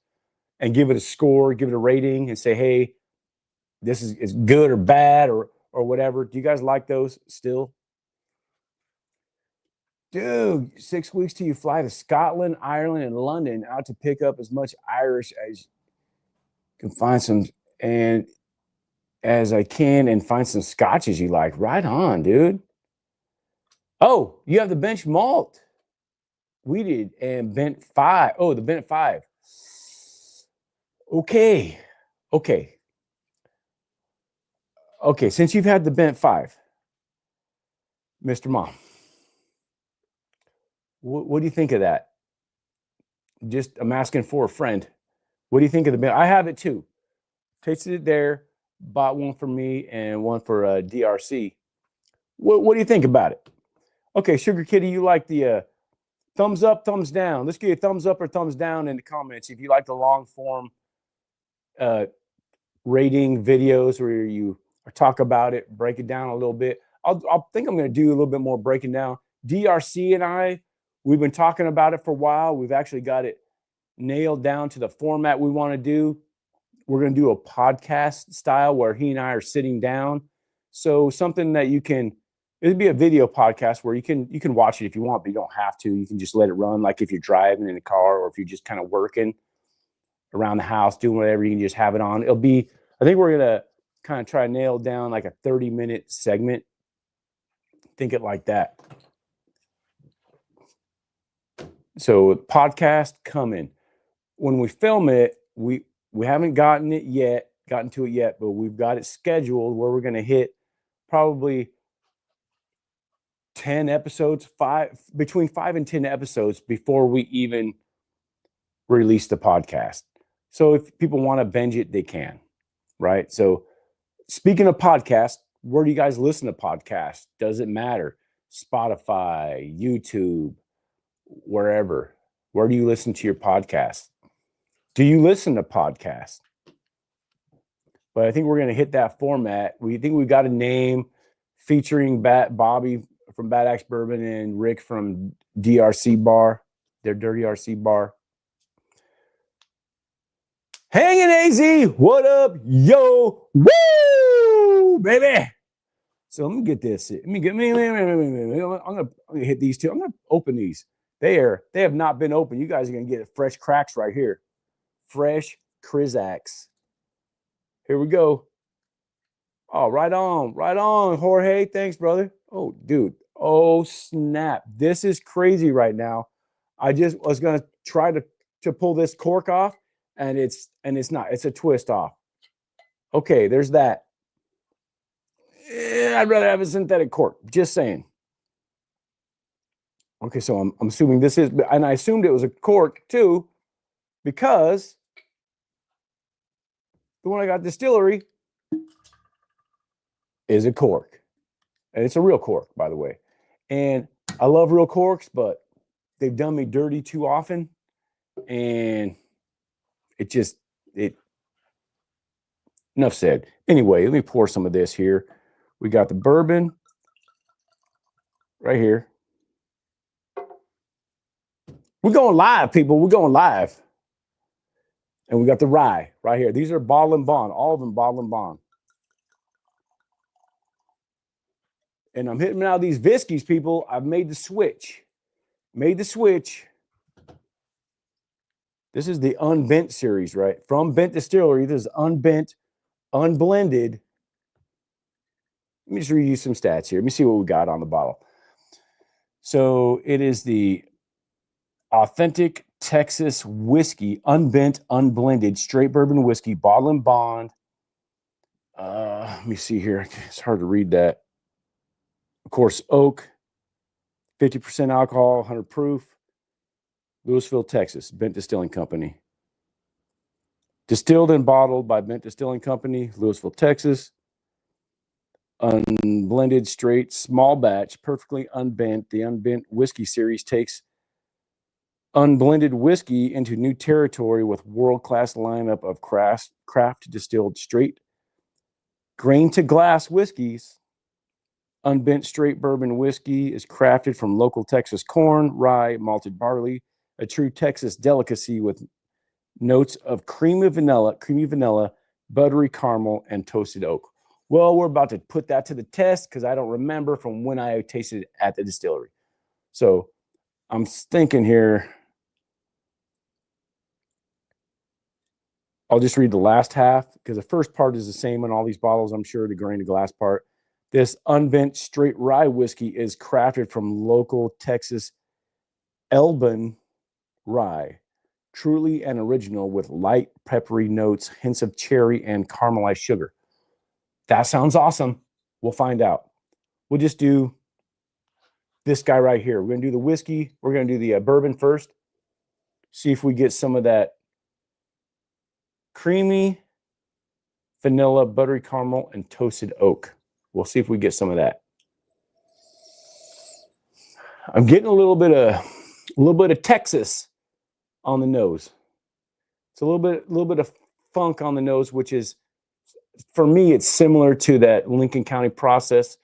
and give it a score, give it a rating and say, hey, this is good or bad or whatever? Do you guys like those still? Dude, 6 weeks till you fly to Scotland, Ireland, and London out to pick up as much Irish as you can find some and as I can and find some scotches you like. Right on, dude. Oh, you have the bench malt. Wheated and bent 5. Oh, the bent 5. Okay. Okay. Okay, since you've had the bent 5, Mr. Mom, what do you think of that? Just, I'm asking for a friend. What do you think of the bent? I have it too. Tasted it there, bought one for me and one for DRC. What do you think about it? Okay, Sugar Kitty, you like the thumbs up, thumbs down. Let's get a thumbs up or thumbs down in the comments if you like the long form rating videos where you talk about it, break it down a little bit. I'll think I'm going to do a little bit more breaking down. DRC and we've been talking about it for a while. We've actually got it nailed down to the format we want to do. We're going to do a podcast style where he and I are sitting down. So something that it'd be a video podcast where you can watch it if you want, but you don't have to. You can just let it run. Like if you're driving in a car or if you're just kind of working around the house, doing whatever, you can just have it on. I think we're going to kind of try to nail down like a 30-minute segment. Think it like that. So podcast coming. When we film it, we haven't gotten to it yet, but we've got it scheduled where we're going to hit probably 10 episodes, between 5 and 10 episodes before we even release the podcast. So if people want to binge it, they can, right? So speaking of podcasts, where do you guys listen to podcasts? Does it matter? Spotify, YouTube, wherever. Where do you listen to your podcast? Do you listen to podcasts? But I think we're going to hit that format. We think we've got a name featuring Bobby from Bad Axe Bourbon and Rick from DRC Bar, their Dirty RC Bar. Hanging AZ, what up, yo, woo, baby. So let me get this. I'm gonna hit these two. I'm gonna open these. They have not been open. You guys are gonna get fresh cracks right here. Fresh Crizax. Here we go. Oh, right on, Jorge. Thanks, brother. Oh, dude. Oh, snap. This is crazy right now. I just was gonna try to pull this cork off, and it's not. It's a twist off. Okay, there's that. I'd rather have a synthetic cork. Just saying. Okay, so I'm assuming this is, and I assumed it was a cork too, because the one I got Distillery is a cork. And it's a real cork, by the way. And I love real corks, but they've done me dirty too often. And enough said. Anyway, let me pour some of this here. We got the bourbon right here. We're going live, people. We're going live. And we got the rye right here. These are Ballin Bond. All of them Ballin Bond. And I'm hitting out these Whiskeys, people. I've made the switch. This is the unbent series, right? From Bent Distillery. This is unbent, unblended. Let me just read you some stats here. Let me see what we got on the bottle. So it is the authentic Texas whiskey, unbent, unblended, straight bourbon whiskey, Ballin Bond. Let me see here. It's hard to read that. Of course, oak, 50% alcohol, 100 proof. Louisville, Texas, Bent Distilling Company. Distilled and bottled by Bent Distilling Company, Louisville, Texas. Unblended, straight, small batch, perfectly unbent. The Unbent Whiskey Series takes unblended whiskey into new territory with world-class lineup of craft distilled straight grain to glass whiskeys. Unbent straight bourbon whiskey is crafted from local Texas corn, rye, malted barley, a true Texas delicacy with notes of creamy vanilla, buttery caramel, and toasted oak. Well, we're about to put that to the test because I don't remember from when I tasted it at the distillery. So I'm thinking here, I'll just read the last half because the first part is the same on all these bottles, I'm sure, the grain to glass part. This unbent straight rye whiskey is crafted from local Texas Elbin rye, truly and original with light peppery notes, hints of cherry, and caramelized sugar. That sounds awesome. We'll find out. We'll just do this guy right here. We're going to do the whiskey. We're going to do the bourbon first. See if we get some of that creamy vanilla, buttery caramel, and toasted oak. We'll see if we get some of that. I'm getting a little bit of Texas on the nose. It's a little bit of funk on the nose, which is, for me, it's similar to that Lincoln County process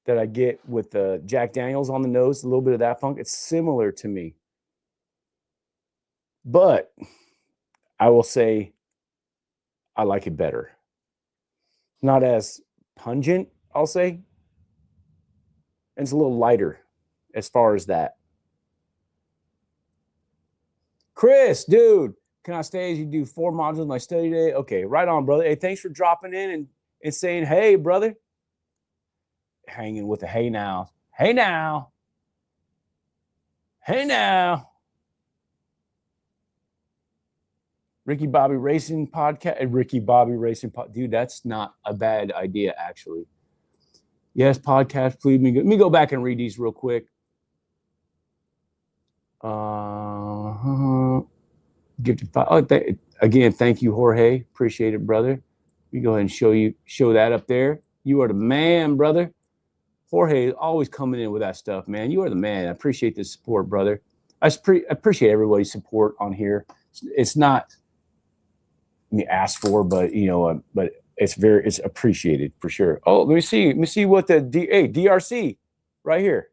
that I get with the Jack Daniels on the nose. A little bit of that funk. It's similar to me, but I will say I like it better. Not as pungent, I'll say. And it's a little lighter as far as that. Chris, dude, can I stay as you do 4 modules my study day? Okay, right on, brother. Hey, thanks for dropping in and saying, hey, brother. Hanging with the hey now. Hey now. Hey now. Ricky Bobby Racing podcast. Dude, that's not a bad idea, actually. Yes, podcast, please. Let me go back and read these real quick. Again, thank you, Jorge. Appreciate it, brother. Let me go ahead and show that up there. You are the man, brother. Jorge is always coming in with that stuff, man. You are the man. I appreciate the support, brother. I appreciate everybody's support on here. It's not me asked for, but but it's appreciated for sure. Oh, let me see what the DRC right here.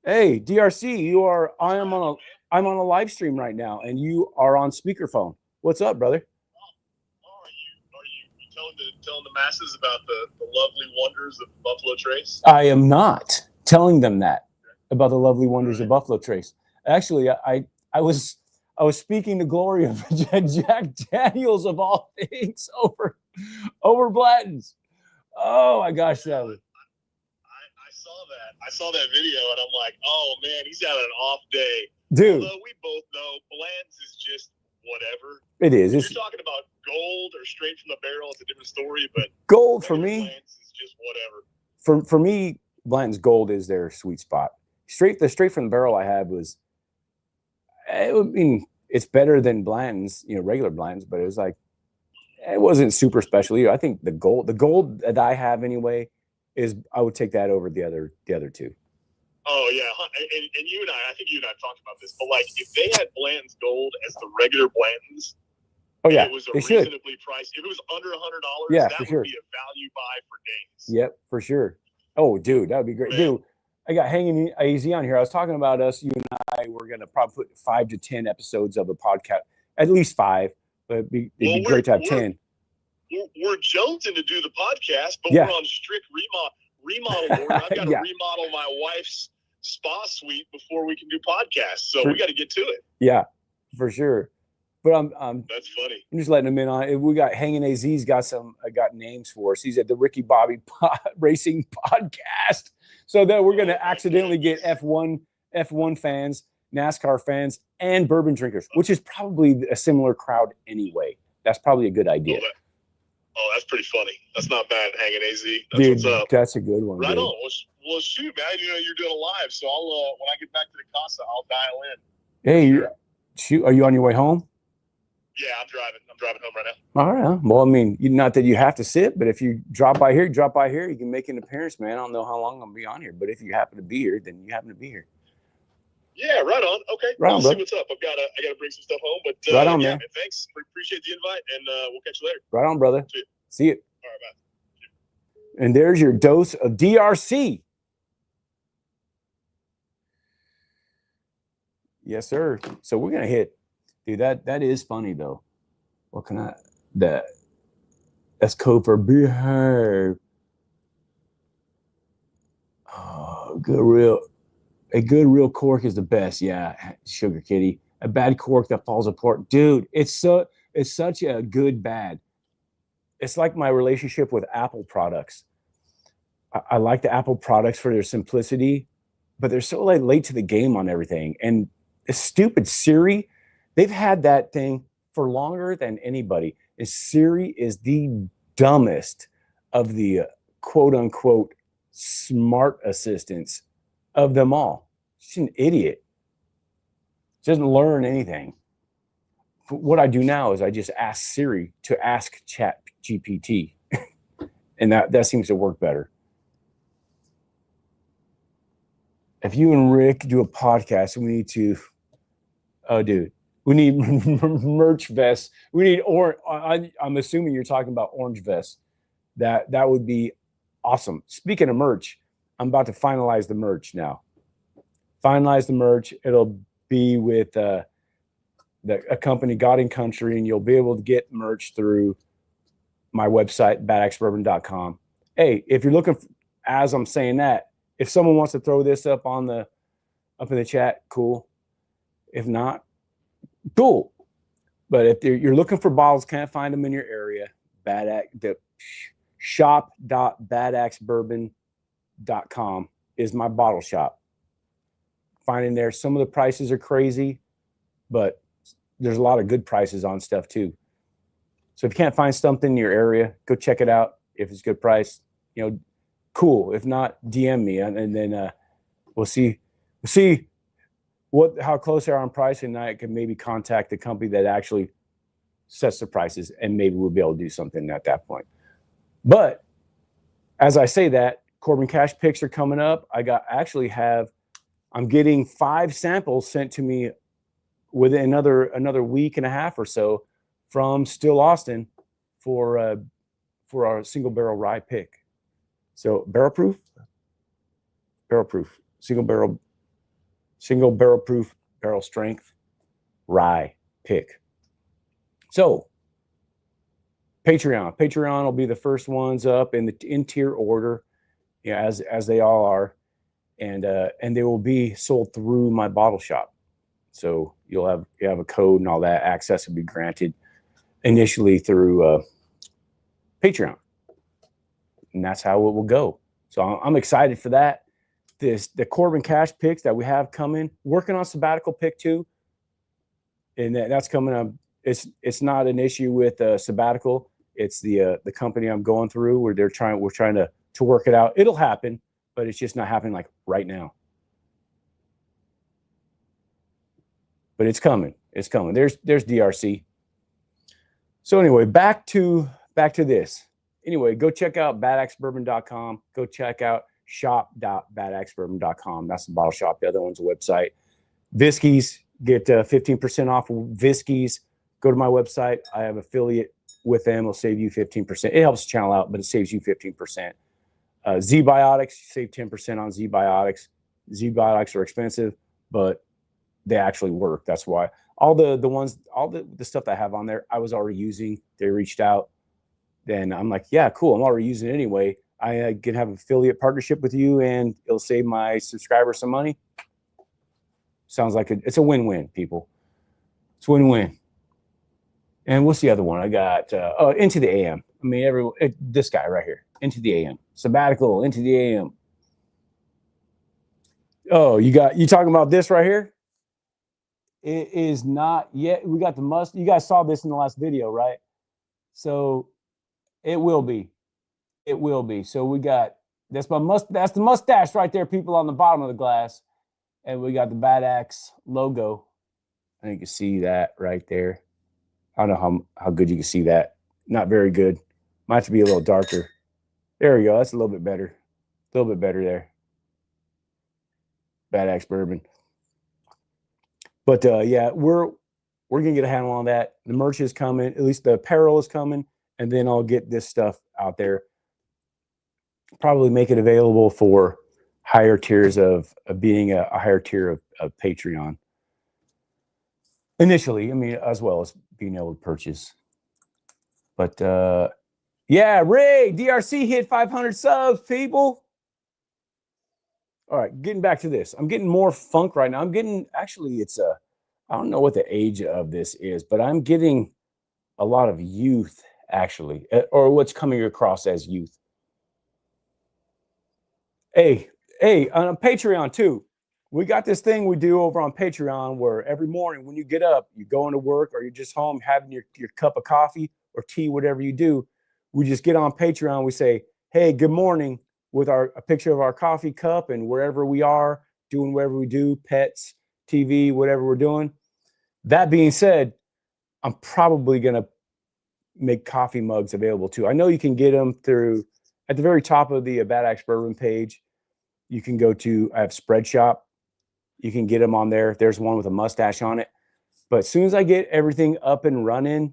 Hey, DRC, I'm on a live stream right now, and you are on speakerphone. What's up, brother? Are you telling the masses about the lovely wonders of Buffalo Trace? I am not telling them that about the lovely wonders of Buffalo Trace. Actually, I was speaking the glory of Jack Daniels of all things over Blanton's. Oh my gosh, that was. I saw that video and I'm like, oh man, he's having an off day. Dude. Although we both know Blanton's is just whatever. It is. If you're talking about gold or straight from the barrel, it's a different story. But gold for me, Blanton's is just whatever. For me, Blanton's gold is their sweet spot. The straight from the barrel I had was, I mean, it's better than Blanton's, regular Blanton's, but it was like, it wasn't super special either. I think the gold that I have anyway, is I would take that over the other two. Oh yeah, and you and I think you and I talked about this, but like if they had Blanton's Gold as the regular Blanton's, it was a reasonably priced. If it was under $100, that would be a value buy for days. Yep, for sure. Oh, dude, that would be great, dude. I got hanging AZ on here. I was talking about us. You and I were gonna probably put 5 to 10 episodes of a podcast, at least 5, but it'd be great to have 10. We're jonesing to do the podcast, but we're on strict remodel order. I've got to remodel my wife's spa suite before we can do podcasts. So we got to get to it. Yeah, for sure. But that's funny. I'm just letting him in on it. We got Hanging AZ's got names for us. He's at the Ricky Bobby Racing Podcast. So that we're going to accidentally get F1 fans, NASCAR fans, and bourbon drinkers, which is probably a similar crowd anyway. That's probably a good idea. Oh, that's pretty funny. That's not bad, Hanging AZ. That's dude, what's up. That's a good one. Right dude. on. Well, shoot, man. You know you're doing a live, so I'll when I get back to the casa, I'll dial in. Hey, shoot, are you on your way home? Yeah, I'm driving. I'm driving home right now. All right. Well, I mean, not that you have to sit, but if you drop by here, you can make an appearance, man. I don't know how long I'm gonna be on here, but if you happen to be here, then you happen to be here. Yeah, right on. Okay, right on, see what's up. I gotta bring some stuff home, but right on, yeah, man. Thanks. Appreciate the invite, and we'll catch you later. Right on, brother. See you. All right, bye. And there's your dose of DRC. Yes, sir. So we're gonna hit, dude. That is funny though. What can I? That's code for behave. Oh, a good real cork is the best. Yeah, Sugar Kitty. A bad cork that falls apart, dude. It's such a good bad. It's like my relationship with Apple products. I like the Apple products for their simplicity, but they're so late to the game on everything. And the stupid Siri, they've had that thing for longer than anybody. Siri is the dumbest of the quote unquote smart assistants of them all. She's an idiot. She doesn't learn anything. What I do now is I just ask Siri to ask Chat GPT, and that seems to work better. If you and Rick do a podcast, we need to, oh, dude, we need merch vests. We need I'm assuming you're talking about orange vests. That would be awesome. Speaking of merch, I'm about to finalize the merch now. Finalize the merch. It'll be with a company, God and Country, and you'll be able to get merch through my website, badaxebourbon.com. Hey, if you're looking, as I'm saying that, if someone wants to throw this up in the chat, cool. If not, cool. But if you're looking for bottles, can't find them in your area, the shop.badaxebourbon.com is my bottle shop. Finding there, some of the prices are crazy, but there's a lot of good prices on stuff too. So if you can't find something in your area, go check it out. If it's a good price, cool. If not, DM me, and then we'll see how close they are on price, and I can maybe contact the company that actually sets the prices, and maybe we'll be able to do something at that point. But as I say that, Corbin Cash picks are coming up. I'm getting 5 samples sent to me within another week and a half or so from Still Austin for our single barrel rye pick. So barrel proof, single barrel proof, barrel strength, rye pick. So Patreon will be the first ones up in tier order, as they all are, and they will be sold through my bottle shop. So you have a code and all that. Access will be granted initially through Patreon, and that's how it will go. So I'm excited for that. The Corbin Cash picks that we have coming. Working on sabbatical pick too, and that's coming up. It's not an issue with sabbatical. It's the company I'm going through where we're trying to work it out. It'll happen, but it's just not happening like right now. But it's coming. It's coming. There's DRC. So anyway, back to this. Anyway, go check out badaxebourbon.com. Go check out shop.badaxebourbon.com. That's the bottle shop. The other one's a website. Whiskeys, get 15% off of whiskeys. Go to my website. I have affiliate with them. It'll save you 15%. It helps the channel out, but it saves you 15%. Z-Biotics, save 10% on Z-Biotics. Z-Biotics are expensive, but they actually work. That's why all the stuff that I have on there, I was already using. They reached out. Then I'm like, yeah, cool. I'm already using it anyway. I can have an affiliate partnership with you, and it'll save my subscribers some money. Sounds like it's a win-win, people. It's win-win. And what's the other one? I got Into the AM. I mean, this guy right here, Into the AM. Sabbatical, Into the AM. Oh, you talking about this right here? It is not yet. We got the must. You guys saw this in the last video, right? So it will be. It will be. So we got That's the mustache right there, people, on the bottom of the glass. And we got the Bad Axe logo. I think you can see that right there. I don't know how good you can see that. Not very good. Might have to be a little darker. There we go. That's a little bit better. A little bit better there. Bad Axe Bourbon. But yeah, we're gonna get a handle on that. The merch is coming. At least the apparel is coming, and then I'll get this stuff out there. Probably make it available for higher tiers of being a higher tier of Patreon. Initially, I mean, as well as being able to purchase. But yeah, Ray, DRC hit 500 subs, people. All right, getting back to this. I'm getting more funk right now. I'm getting, actually, I don't know what the age of this is, but I'm getting a lot of youth, actually, or what's coming across as youth. Hey, on Patreon too. We got this thing we do over on Patreon where every morning when you get up, you go into work or you're just home having your cup of coffee or tea, whatever you do. We just get on Patreon. We say, hey, good morning, with a picture of our coffee cup and wherever we are, doing whatever we do, pets, TV, whatever we're doing. That being said, I'm probably going to make coffee mugs available too. I know you can get them through, at the very top of the Bad Axe Bourbon page, you can go to, I have Spread Shop. You can get them on there. There's one with a mustache on it. But as soon as I get everything up and running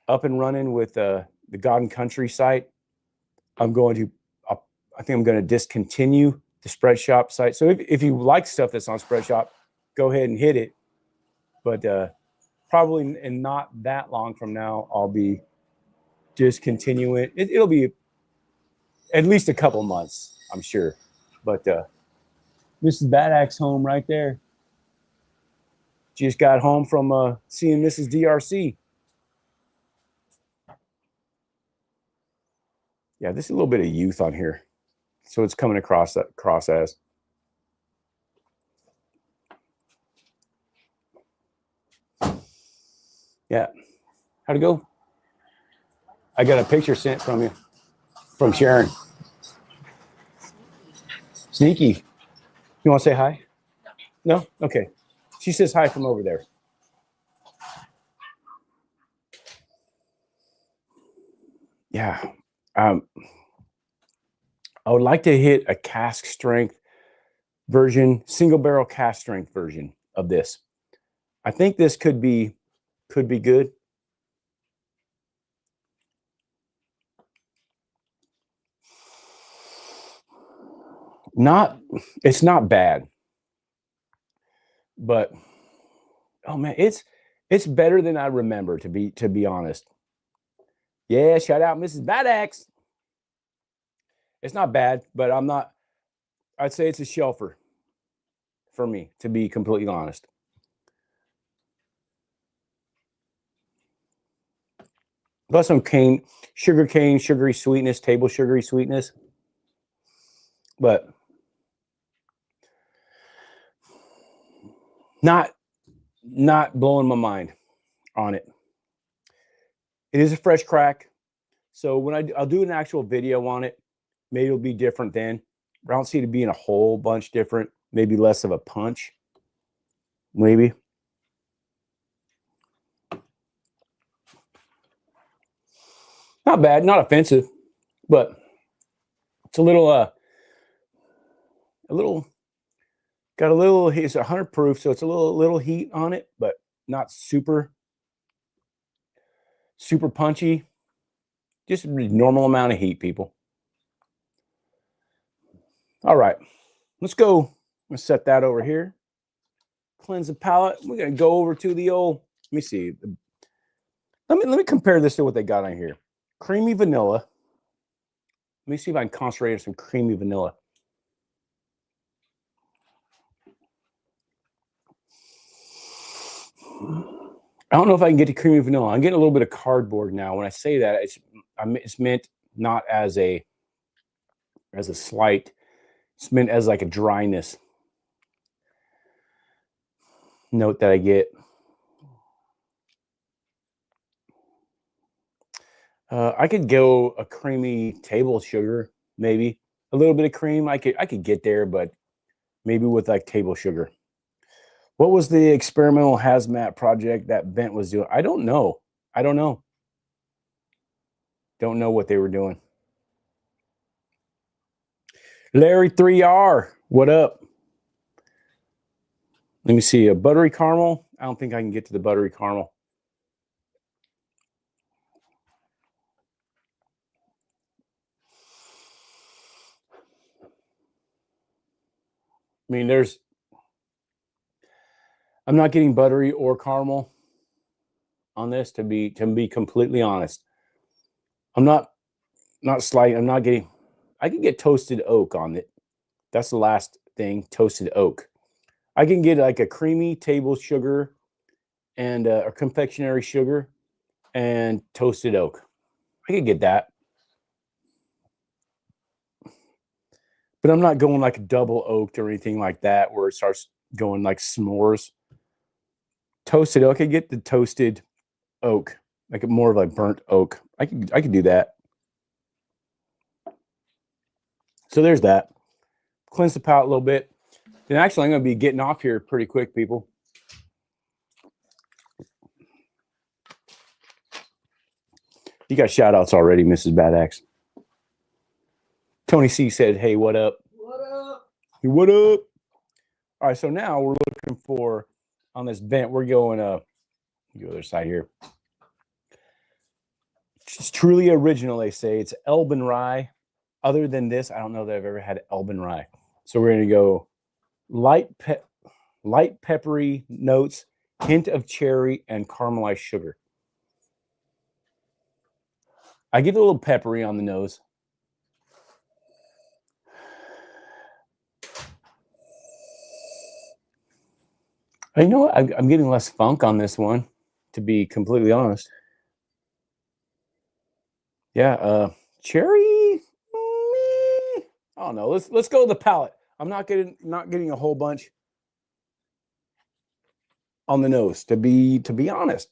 with the God and Country site, I think I'm going to discontinue the Spread Shop site. So if you like stuff that's on Spread Shop, go ahead and hit it. But probably in not that long from now, I'll be discontinuing it. It'll be at least a couple months, I'm sure. But Mrs. Bad Axe home right there. Just got home from seeing Mrs. DRC. Yeah, there's a little bit of youth on here. So it's coming across as. Yeah. How'd it go? I got a picture sent from you, from Sharon. Sneaky. You want to say hi? No? Okay. She says hi from over there. Yeah. I would like to hit a cask strength version, single barrel cask strength version of this. I think this could be good. It's not bad, but oh man, it's better than I remember, to be honest. Yeah, shout out Mrs. Bad Axe. It's not bad, but I'd say it's a shelfer for me, to be completely honest. Plus some sugary sweetness, table sugary sweetness. But not blowing my mind on it. It is a fresh crack. So when I'll do an actual video on it, maybe it'll be different then. I don't see it being a whole bunch different. Maybe less of a punch. Maybe. Not bad, not offensive, but it's a little it's 100 proof, so it's a little heat on it, but not super punchy. Just a normal amount of heat, people. All right, let's go. I'm gonna set that over here. Cleanse the palate. We're gonna go over to the old. Let me see. Let me compare this to what they got on here. Creamy vanilla. Let me see if I can concentrate on some creamy vanilla. I don't know if I can get to creamy vanilla. I'm getting a little bit of cardboard now. When I say that, it's meant not as a slight. It's meant as like a dryness note that I get. I could go a creamy table sugar. maybe a little bit of cream. I could get there, but maybe with like table sugar. What was the experimental hazmat project that Bent was doing? I don't know. Don't know what they were doing. Larry 3R, what up? Let me see, a buttery caramel. I don't think I can get to the buttery caramel. I mean, I'm not getting buttery or caramel on this, to be completely honest. I'm not getting, I can get toasted oak on it. That's the last thing, toasted oak. I can get like a creamy table sugar and a confectionery sugar and toasted oak. I could get that. But I'm not going like double oaked or anything like that where it starts going like s'mores. Toasted oak, I could get the toasted oak, like more of like burnt oak. I could do that. So there's that. Cleanse the palate a little bit. Then actually I'm going to be getting off here pretty quick, people. You got shout outs already, Mrs. Badax. Tony C said, hey, what up? What up? Hey, what up? All right, so now we're looking for, on this Bent, we're going go other side here. It's truly original, they say. It's Elben rye. Other than this, I don't know that I've ever had Elben rye. So we're going to go light peppery notes, hint of cherry, and caramelized sugar. I get a little peppery on the nose. You know what? I'm getting less funk on this one, to be completely honest. Yeah, cherry. I don't know. Let's go with the palate. I'm not getting a whole bunch on the nose, to be honest.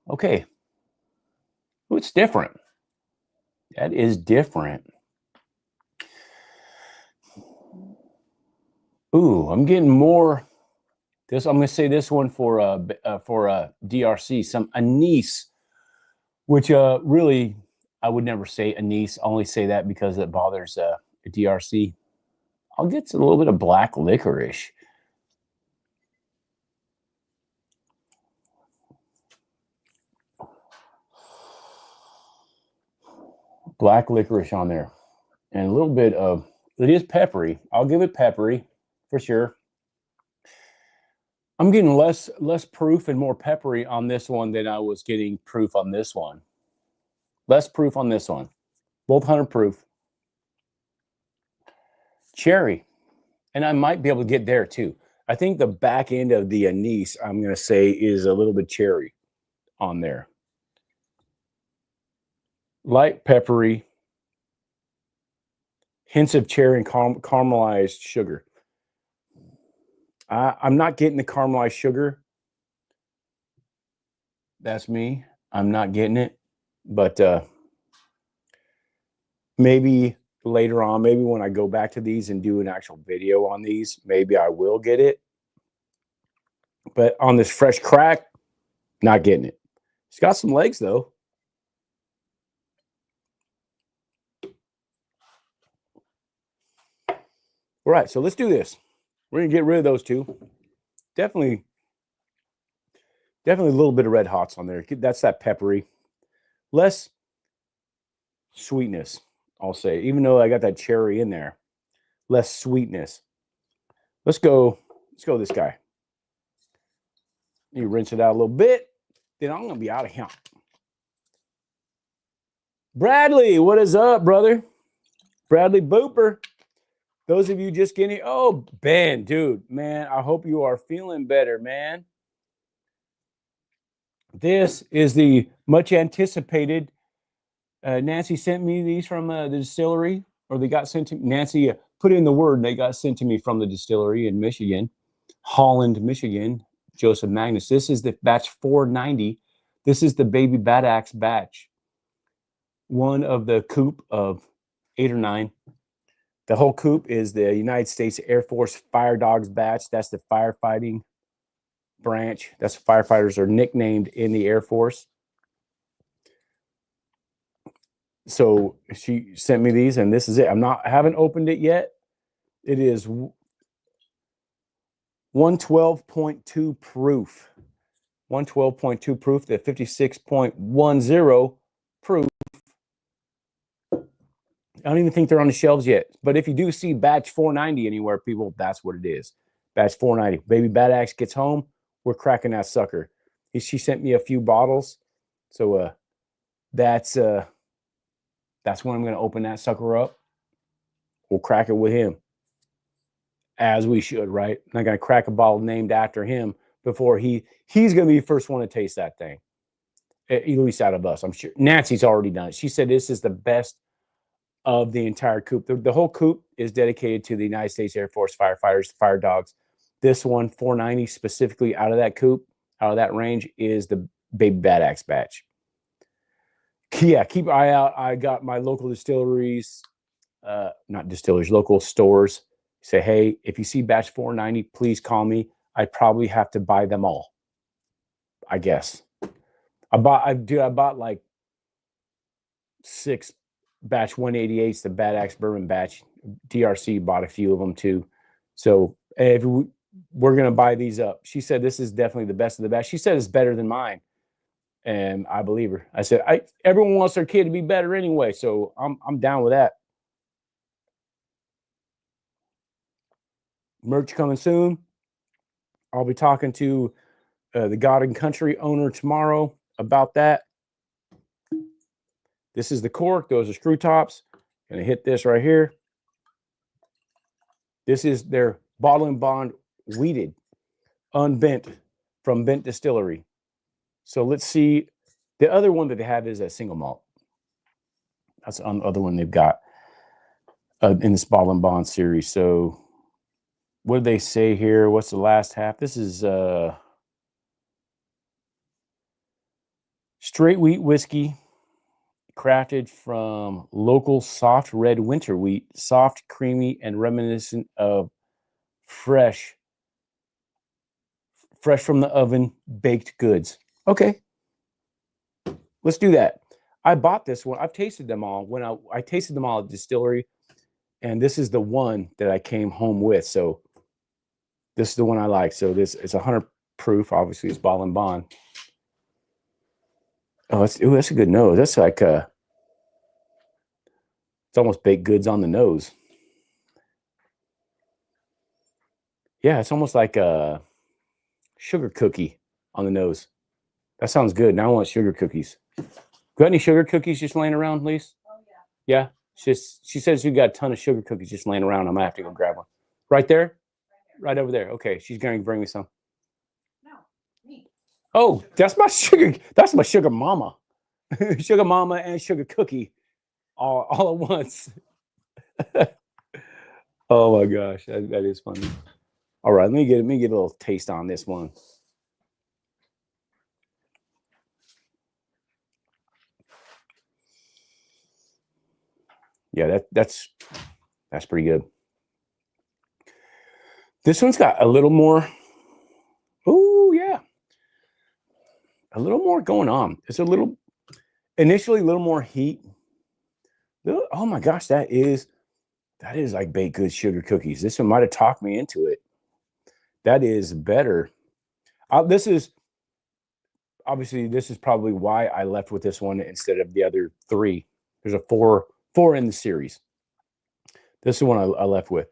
Okay. Ooh, it's different. That is different. Ooh, I'm getting more. I'm going to say this one for DRC, some anise, which really I would never say anise. I only say that because it bothers a DRC. I'll get a little bit of black licorice. Black licorice on there, and a little bit of, it is peppery. I'll give it peppery for sure. I'm getting less proof and more peppery on this one than I was getting proof on this one. Less proof on this one. Both 100 proof. Cherry. And I might be able to get there too. I think the back end of the anise, I'm going to say, is a little bit cherry on there. Light peppery. Hints of cherry and caramelized sugar. I'm not getting the caramelized sugar. That's me. I'm not getting it. But maybe later on, maybe when I go back to these and do an actual video on these, maybe I will get it. But on this fresh crack, not getting it. It's got some legs though. All right, so let's do this. We're gonna get rid of those two. Definitely a little bit of red hots on there. That's that peppery. Less sweetness, I'll say, even though I got that cherry in there. Less sweetness. Let's go this guy. You rinse it out a little bit, then I'm gonna be out of here. Bradley, what is up, brother? Bradley Booper. Those of you just getting, oh, Ben, dude, man, I hope you are feeling better, man. This is the much anticipated. Nancy sent me these from the distillery, or they got sent to Nancy. Put in the word, they got sent to me from the distillery in Michigan. Holland, Michigan, Joseph Magnus. This is the batch 490. This is the Baby Bad Axe batch. One of the coupe of 8 or 9. The whole coupe is the United States Air Force Fire Dogs batch. That's the firefighting branch. That's firefighters are nicknamed in the Air Force. So she sent me these, and this is it. I haven't opened it yet. It is 112.2 proof. 112.2 proof, the 56.10 proof. I don't even think they're on the shelves yet. But if you do see batch 490 anywhere, people, that's what it is. Batch 490. Baby Bad Axe gets home, we're cracking that sucker. She sent me a few bottles. So that's when I'm going to open that sucker up. We'll crack it with him. As we should, right? I'm not going to crack a bottle named after him before he's going to be the first one to taste that thing. At least out of us, I'm sure. Nancy's already done it. She said this is the best of the entire coupe. The whole coupe is dedicated to the United States Air Force firefighters, fire dogs. This one, 490, specifically out of that coupe, out of that range, is the Baby Bad Axe batch. Yeah, keep an eye out. I got my local distilleries, not distilleries, local stores. Say, hey, if you see batch 490, please call me. I probably have to buy them all, I guess. I bought like 6 batch 188s, the Bad Axe Bourbon batch. DRC bought a few of them too. So if we're going to buy these up. She said this is definitely the best of the batch. She said it's better than mine. And I believe her. I said, everyone wants their kid to be better anyway. So I'm down with that. Merch coming soon. I'll be talking to the God and Country owner tomorrow about that. This is the cork. Those are screw tops. Gonna hit this right here. This is their bottle and bond wheated, unbent from Bent Distillery. So let's see. The other one that they have is a single malt. That's the other one they've got in this bottle and bond series. So what do they say here? What's the last half? This is straight wheat whiskey, crafted from local soft red winter wheat, soft, creamy, and reminiscent of fresh from the oven baked goods. Okay, let's do that. I bought this one. I've tasted them all. When I tasted them all at Distillery, and this is the one that I came home with. So this is the one I like. So it's 100 proof. Obviously, it's bottle and bond. Oh, that's a good nose. That's like it's almost baked goods on the nose. Yeah, it's almost like a sugar cookie on the nose. That sounds good. Now I want sugar cookies. Got any sugar cookies just laying around, Lise? Oh, yeah. Yeah? She says you got a ton of sugar cookies just laying around. I'm going to have to go grab one. Right there? Right over there. Okay, she's going to bring me some. No, me. Oh, that's my sugar mama. Sugar mama and sugar cookie all at once. Oh my gosh, that is funny. All right, let me get a little taste on this one. Yeah, that's pretty good. This one's got a little more. Oh yeah, a little more going on. It's initially a little more heat. Oh my gosh, that is like baked good sugar cookies. This one might have talked me into it. That is better. This is probably why I left with this one instead of the other 3. There's a four in the series. This is the one I left with.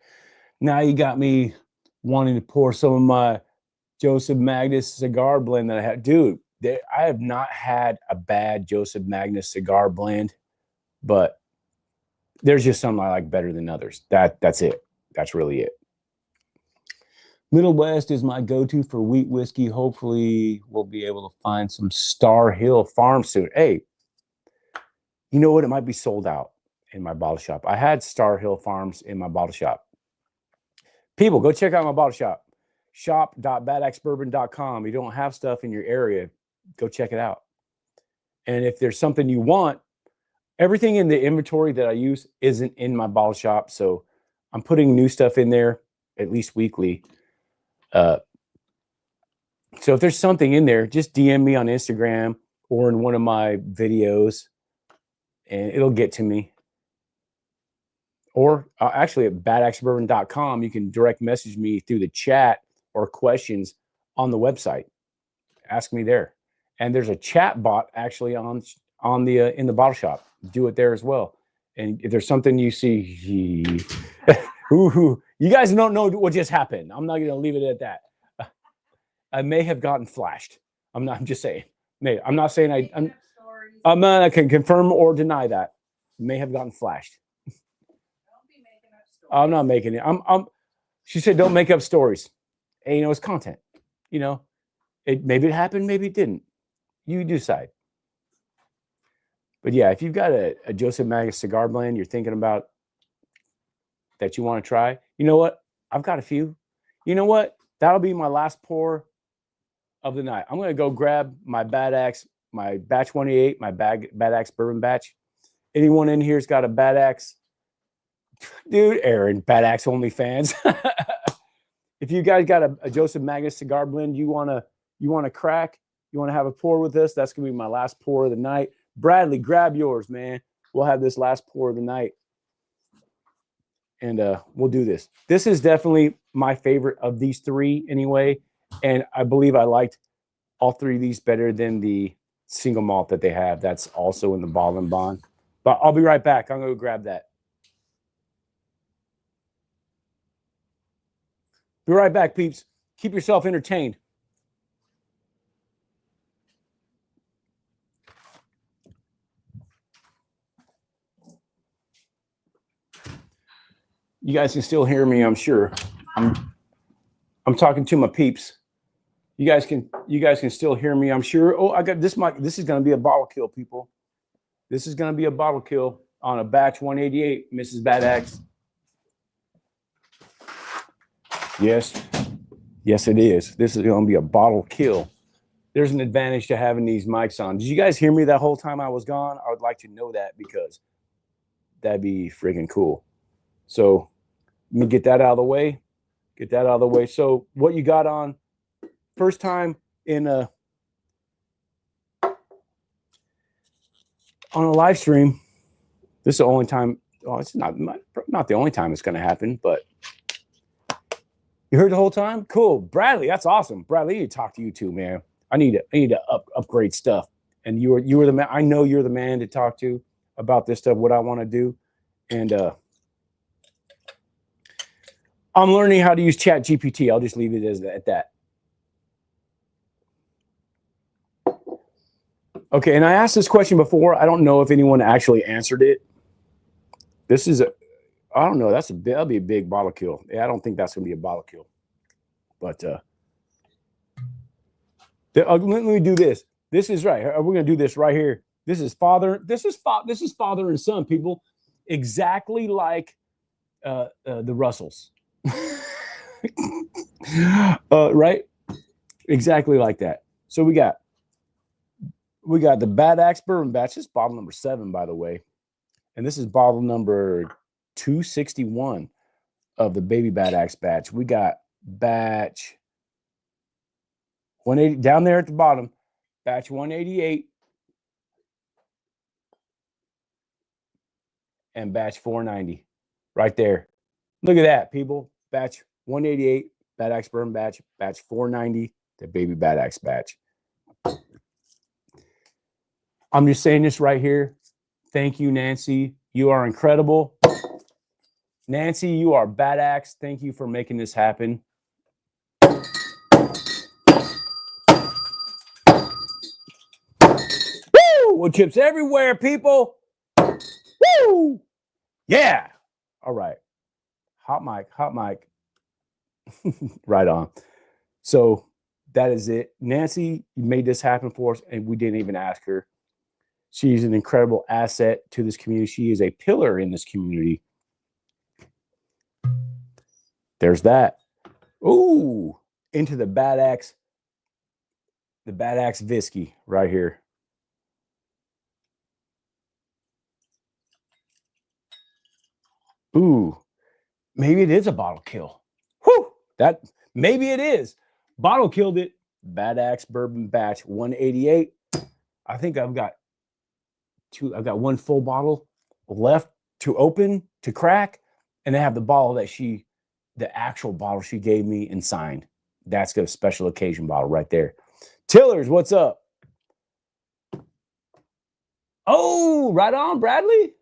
Now you got me wanting to pour some of my Joseph Magnus cigar blend that I had. Dude, I have not had a bad Joseph Magnus cigar blend, but there's just some I like better than others. That's it. That's really it. Middle West is my go-to for wheat whiskey. Hopefully, we'll be able to find some Star Hill Farm soon. Hey, you know what? It might be sold out in my bottle shop. I had Star Hill Farms in my bottle shop. People, go check out my bottle shop. shop.badaxbourbon.com. You don't have stuff in your area, go check it out. And if there's something you want, everything in the inventory that I use isn't in my bottle shop. So I'm putting new stuff in there at least weekly. So if there's something in there, just DM me on Instagram or in one of my videos and it'll get to me. Or actually at badaxbourbon.com, you can direct message me through the chat or questions on the website. Ask me there. And there's a chat bot actually on the in the bottle shop. Do it there as well. And if there's something you see, you guys don't know what just happened. I'm not going to leave it at that. I may have gotten flashed. I'm just saying. I'm not saying I'm not. I can confirm or deny that. May have gotten flashed. I'm not making it. She said, don't make up stories. And, it's content. Maybe it happened, maybe it didn't. You decide. But yeah, if you've got a Joseph Magus cigar blend you're thinking about that you want to try, you know what? I've got a few. You know what? That'll be my last pour of the night. I'm going to go grab my Bad Axe, my batch 188, my Bad Axe bourbon batch. Anyone in here's got a Bad Axe? Dude, Aaron, Bad Axe only fans. If you guys got a Joseph Magus cigar blend you want to crack, you want to have a pour with us, that's going to be my last pour of the night. Bradley, grab yours, man. We'll have this last pour of the night. And we'll do this. This is definitely my favorite of these three anyway. And I believe I liked all three of these better than the single malt that they have. That's also in the bottle and bond. But I'll be right back. I'm going to go grab that. Be right back, peeps. Keep yourself entertained. You guys can still hear me, I'm sure. I'm talking to my peeps. You guys can still hear me, I'm sure. Oh, I got this mic. This is going to be a bottle kill, people. This is going to be a bottle kill on a batch 188, Mrs. Bad Axe. Yes, it is. This is going to be a bottle kill. There's an advantage to having these mics on. Did you guys hear me that whole time I was gone? I would like to know that because that'd be freaking cool. So let me get that out of the way. So what you got on first time on a live stream. This is the only time. Oh, it's not the only time it's going to happen, but you heard the whole time. Cool, Bradley. That's awesome, Bradley. I need to talk to you too, man. I need to upgrade stuff. And you were the man. I know you're the man to talk to about this stuff. What I want to do, and I'm learning how to use Chat GPT. I'll just leave it at that. Okay, and I asked this question before. I don't know if anyone actually answered it. This is I don't know. That'll be a big bottle kill. Yeah, I don't think that's gonna be a bottle kill. But let me do this. This is right. We're gonna do this right here. This is father and son, people. Exactly like the Russells. Right? Exactly like that. So we got the Bad Axe bourbon batch. This is bottle number 7, by the way. And this is bottle number 261 of the Baby Bad Axe batch. We got batch 180 down there at the bottom, batch 188 and batch 490 right there. Look at that, people. Batch 188, Bad Axe bourbon batch, batch 490, the Baby Bad Axe batch. I'm just saying this right here. Thank you, Nancy. You are incredible. Nancy, you are Bad Axe. Thank you for making this happen. Woo! Wood chips everywhere, people. Woo! Yeah. All right. Hot mic. Right on. So that is it. Nancy made this happen for us, and we didn't even ask her. She's an incredible asset to this community. She is a pillar in this community. There's that. Ooh, into the Bad Axe whiskey right here. Ooh, maybe it is a bottle kill. Whew, that maybe it is. Bottle killed it. Bad Axe Bourbon Batch 188. I think I've got one full bottle left to open, to crack, and I have the bottle the actual bottle she gave me and signed. That's a special occasion bottle right there. Tillers, what's up? Oh, right on, Bradley.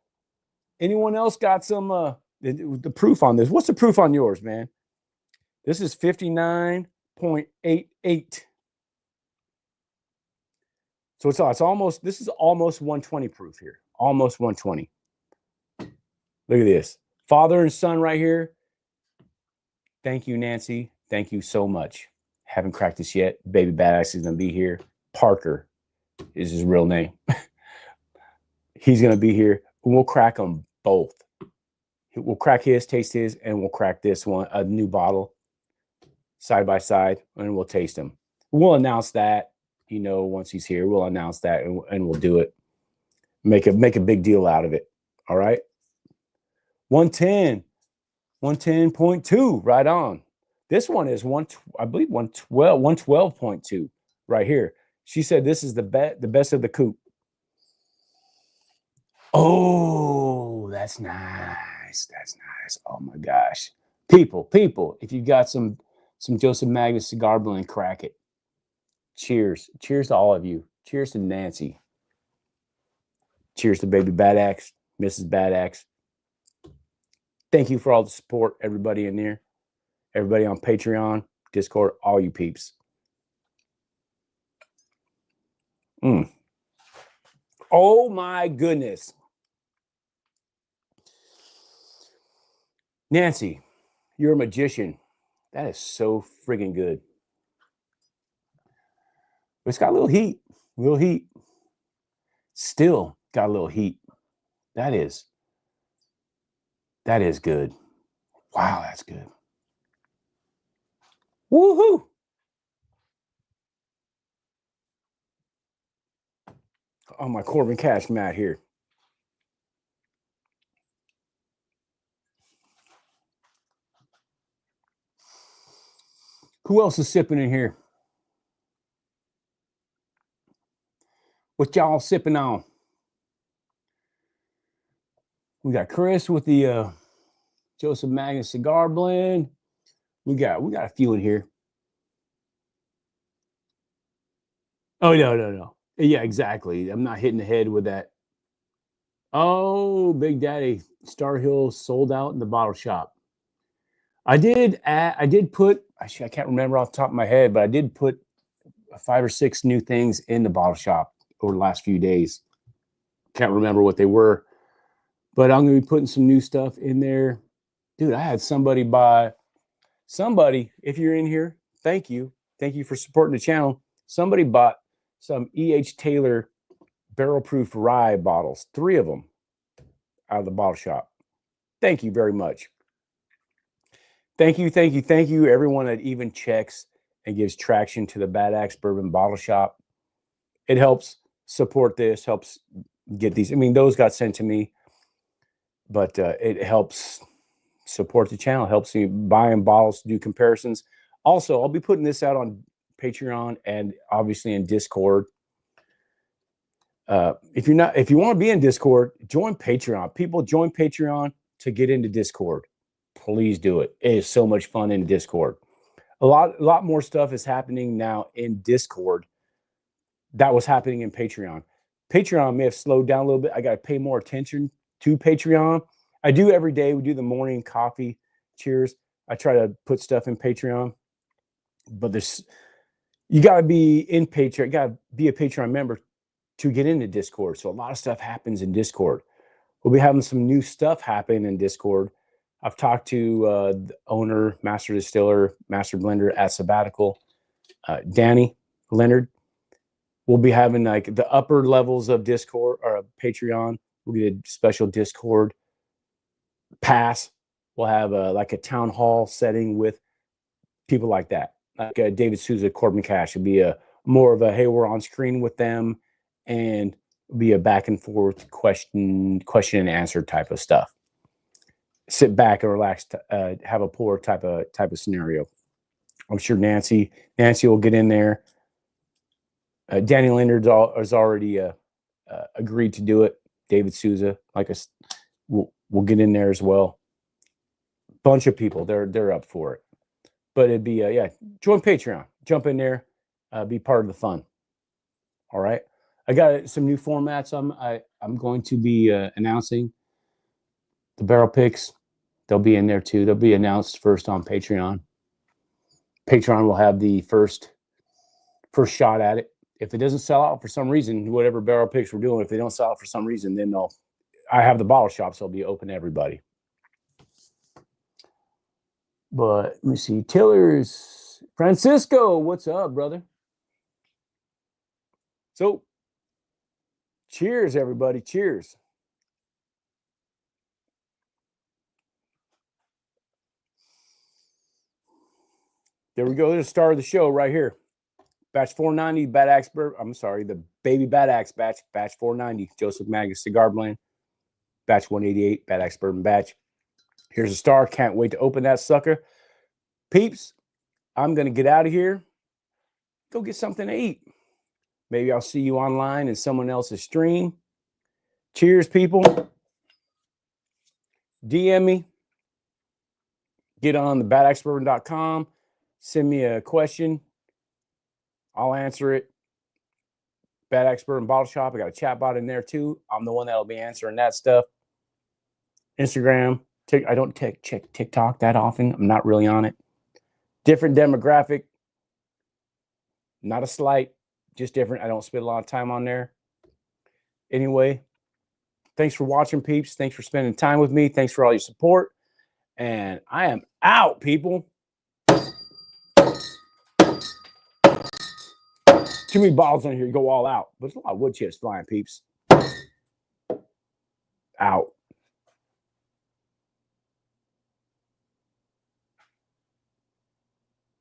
Anyone else got some the proof on this? What's the proof on yours, man? This is 59.88. So it's almost, this is almost 120 proof here. Almost 120. Look at this. Father and son right here. Thank you, Nancy. Thank you so much. Haven't cracked this yet. Baby Bad Axe is going to be here. Parker is his real name. He's going to be here. We'll crack them both. We'll crack his, taste his, and we'll crack this one, a new bottle, side by side, and we'll taste them. We'll announce that, once he's here. We'll announce that, and we'll do it. Make a big deal out of it. All right. 110, 110.2, right on. This one is 112.2 right here. She said this is the best of the coupe. Oh, that's nice. That's nice. Oh my gosh. People, if you got some Joseph Magnus cigar blend, crack it. Cheers. Cheers to all of you. Cheers to Nancy. Cheers to Baby Bad Axe, Mrs. Bad Axe. Thank you for all the support, everybody in there. Everybody on Patreon, Discord, all you peeps. Oh my goodness. Nancy, you're a magician. That is so friggin' good. It's got a little heat. Still got a little heat. That is good. Wow, that's good. Woohoo! On my Corbin Cash mat here. Who else is sipping in here? What y'all sipping on? We got Chris with the Joseph Magnus cigar blend. We got a few in here. Oh no. Yeah, exactly. I'm not hitting the head with that. Oh, Big Daddy, Star Hill sold out in the bottle shop. I did put, I can't remember off the top of my head, but I did put 5 or 6 new things in the bottle shop over the last few days. Can't remember what they were, but I'm going to be putting some new stuff in there. Dude, I had somebody, if you're in here, thank you. Thank you for supporting the channel. Somebody bought some E.H. Taylor barrel proof rye bottles, 3 of them out of the bottle shop. Thank you very much. Thank you, everyone that even checks and gives traction to the Bad Axe Bourbon Bottle Shop. It helps support this, helps get these. I mean, those got sent to me, but it helps support the channel, helps me buying bottles to do comparisons. Also, I'll be putting this out on Patreon and obviously in Discord. If you want to be in Discord, join Patreon. People join Patreon to get into Discord. Please do it. It is so much fun in Discord. A lot more stuff is happening now in Discord that was happening in Patreon. Patreon may have slowed down a little bit. I got to pay more attention to Patreon. I do every day. We do the morning coffee. Cheers. I try to put stuff in Patreon, but you got to be in Patreon. You got to be a Patreon member to get into Discord. So a lot of stuff happens in Discord. We'll be having some new stuff happen in Discord. I've talked to the owner, master distiller, master blender at Sabbatical, Danny Leonard. We'll be having like the upper levels of Discord or Patreon. We'll get a special Discord pass. We'll have like a town hall setting with people like that. like David Souza, Corbin Cash. It'd be a more of a, hey, we're on screen with them, and be a back and forth question and answer type of stuff. Sit back and relax, have a pour type of scenario. I'm sure Nancy will get in there. Danny Leonard has already agreed to do it. David Souza, like us, we'll get in there as well. Bunch of people, they're up for it. But it'd be join Patreon, jump in there, be part of the fun. All right, I got some new formats. I'm going to be announcing the barrel picks. They'll be in there too. They'll be announced first on Patreon. Patreon will have the first shot at it. If it doesn't sell out for some reason, whatever barrel picks we're doing, if they don't sell out for some reason, then I have the bottle shop, so it'll be open to everybody. But let me see. Taylor's Francisco, what's up, brother? So, cheers, everybody. Cheers. There we go. There's the start of the show right here. Batch 490, Bad Axe Bourbon. I'm sorry, the Baby Bad Axe batch 490, Joseph Magus Cigar Blend. Batch 188, Bad Axe Bourbon batch. Here's a star. Can't wait to open that sucker. Peeps, I'm going to get out of here. Go get something to eat. Maybe I'll see you online in someone else's stream. Cheers, people. DM me. Get on the badaxebourbon.com. Send me a question. I'll answer it. Bad Axe Bourbon Bottle Shop. I got a chat bot in there too. I'm the one that'll be answering that stuff. Instagram. I don't check TikTok that often. I'm not really on it. Different demographic. Not a slight. Just different. I don't spend a lot of time on there. Anyway, thanks for watching, peeps. Thanks for spending time with me. Thanks for all your support. And I am out, people. Too many bottles in here. You go all out. But there's a lot of wood chips flying, peeps. Out.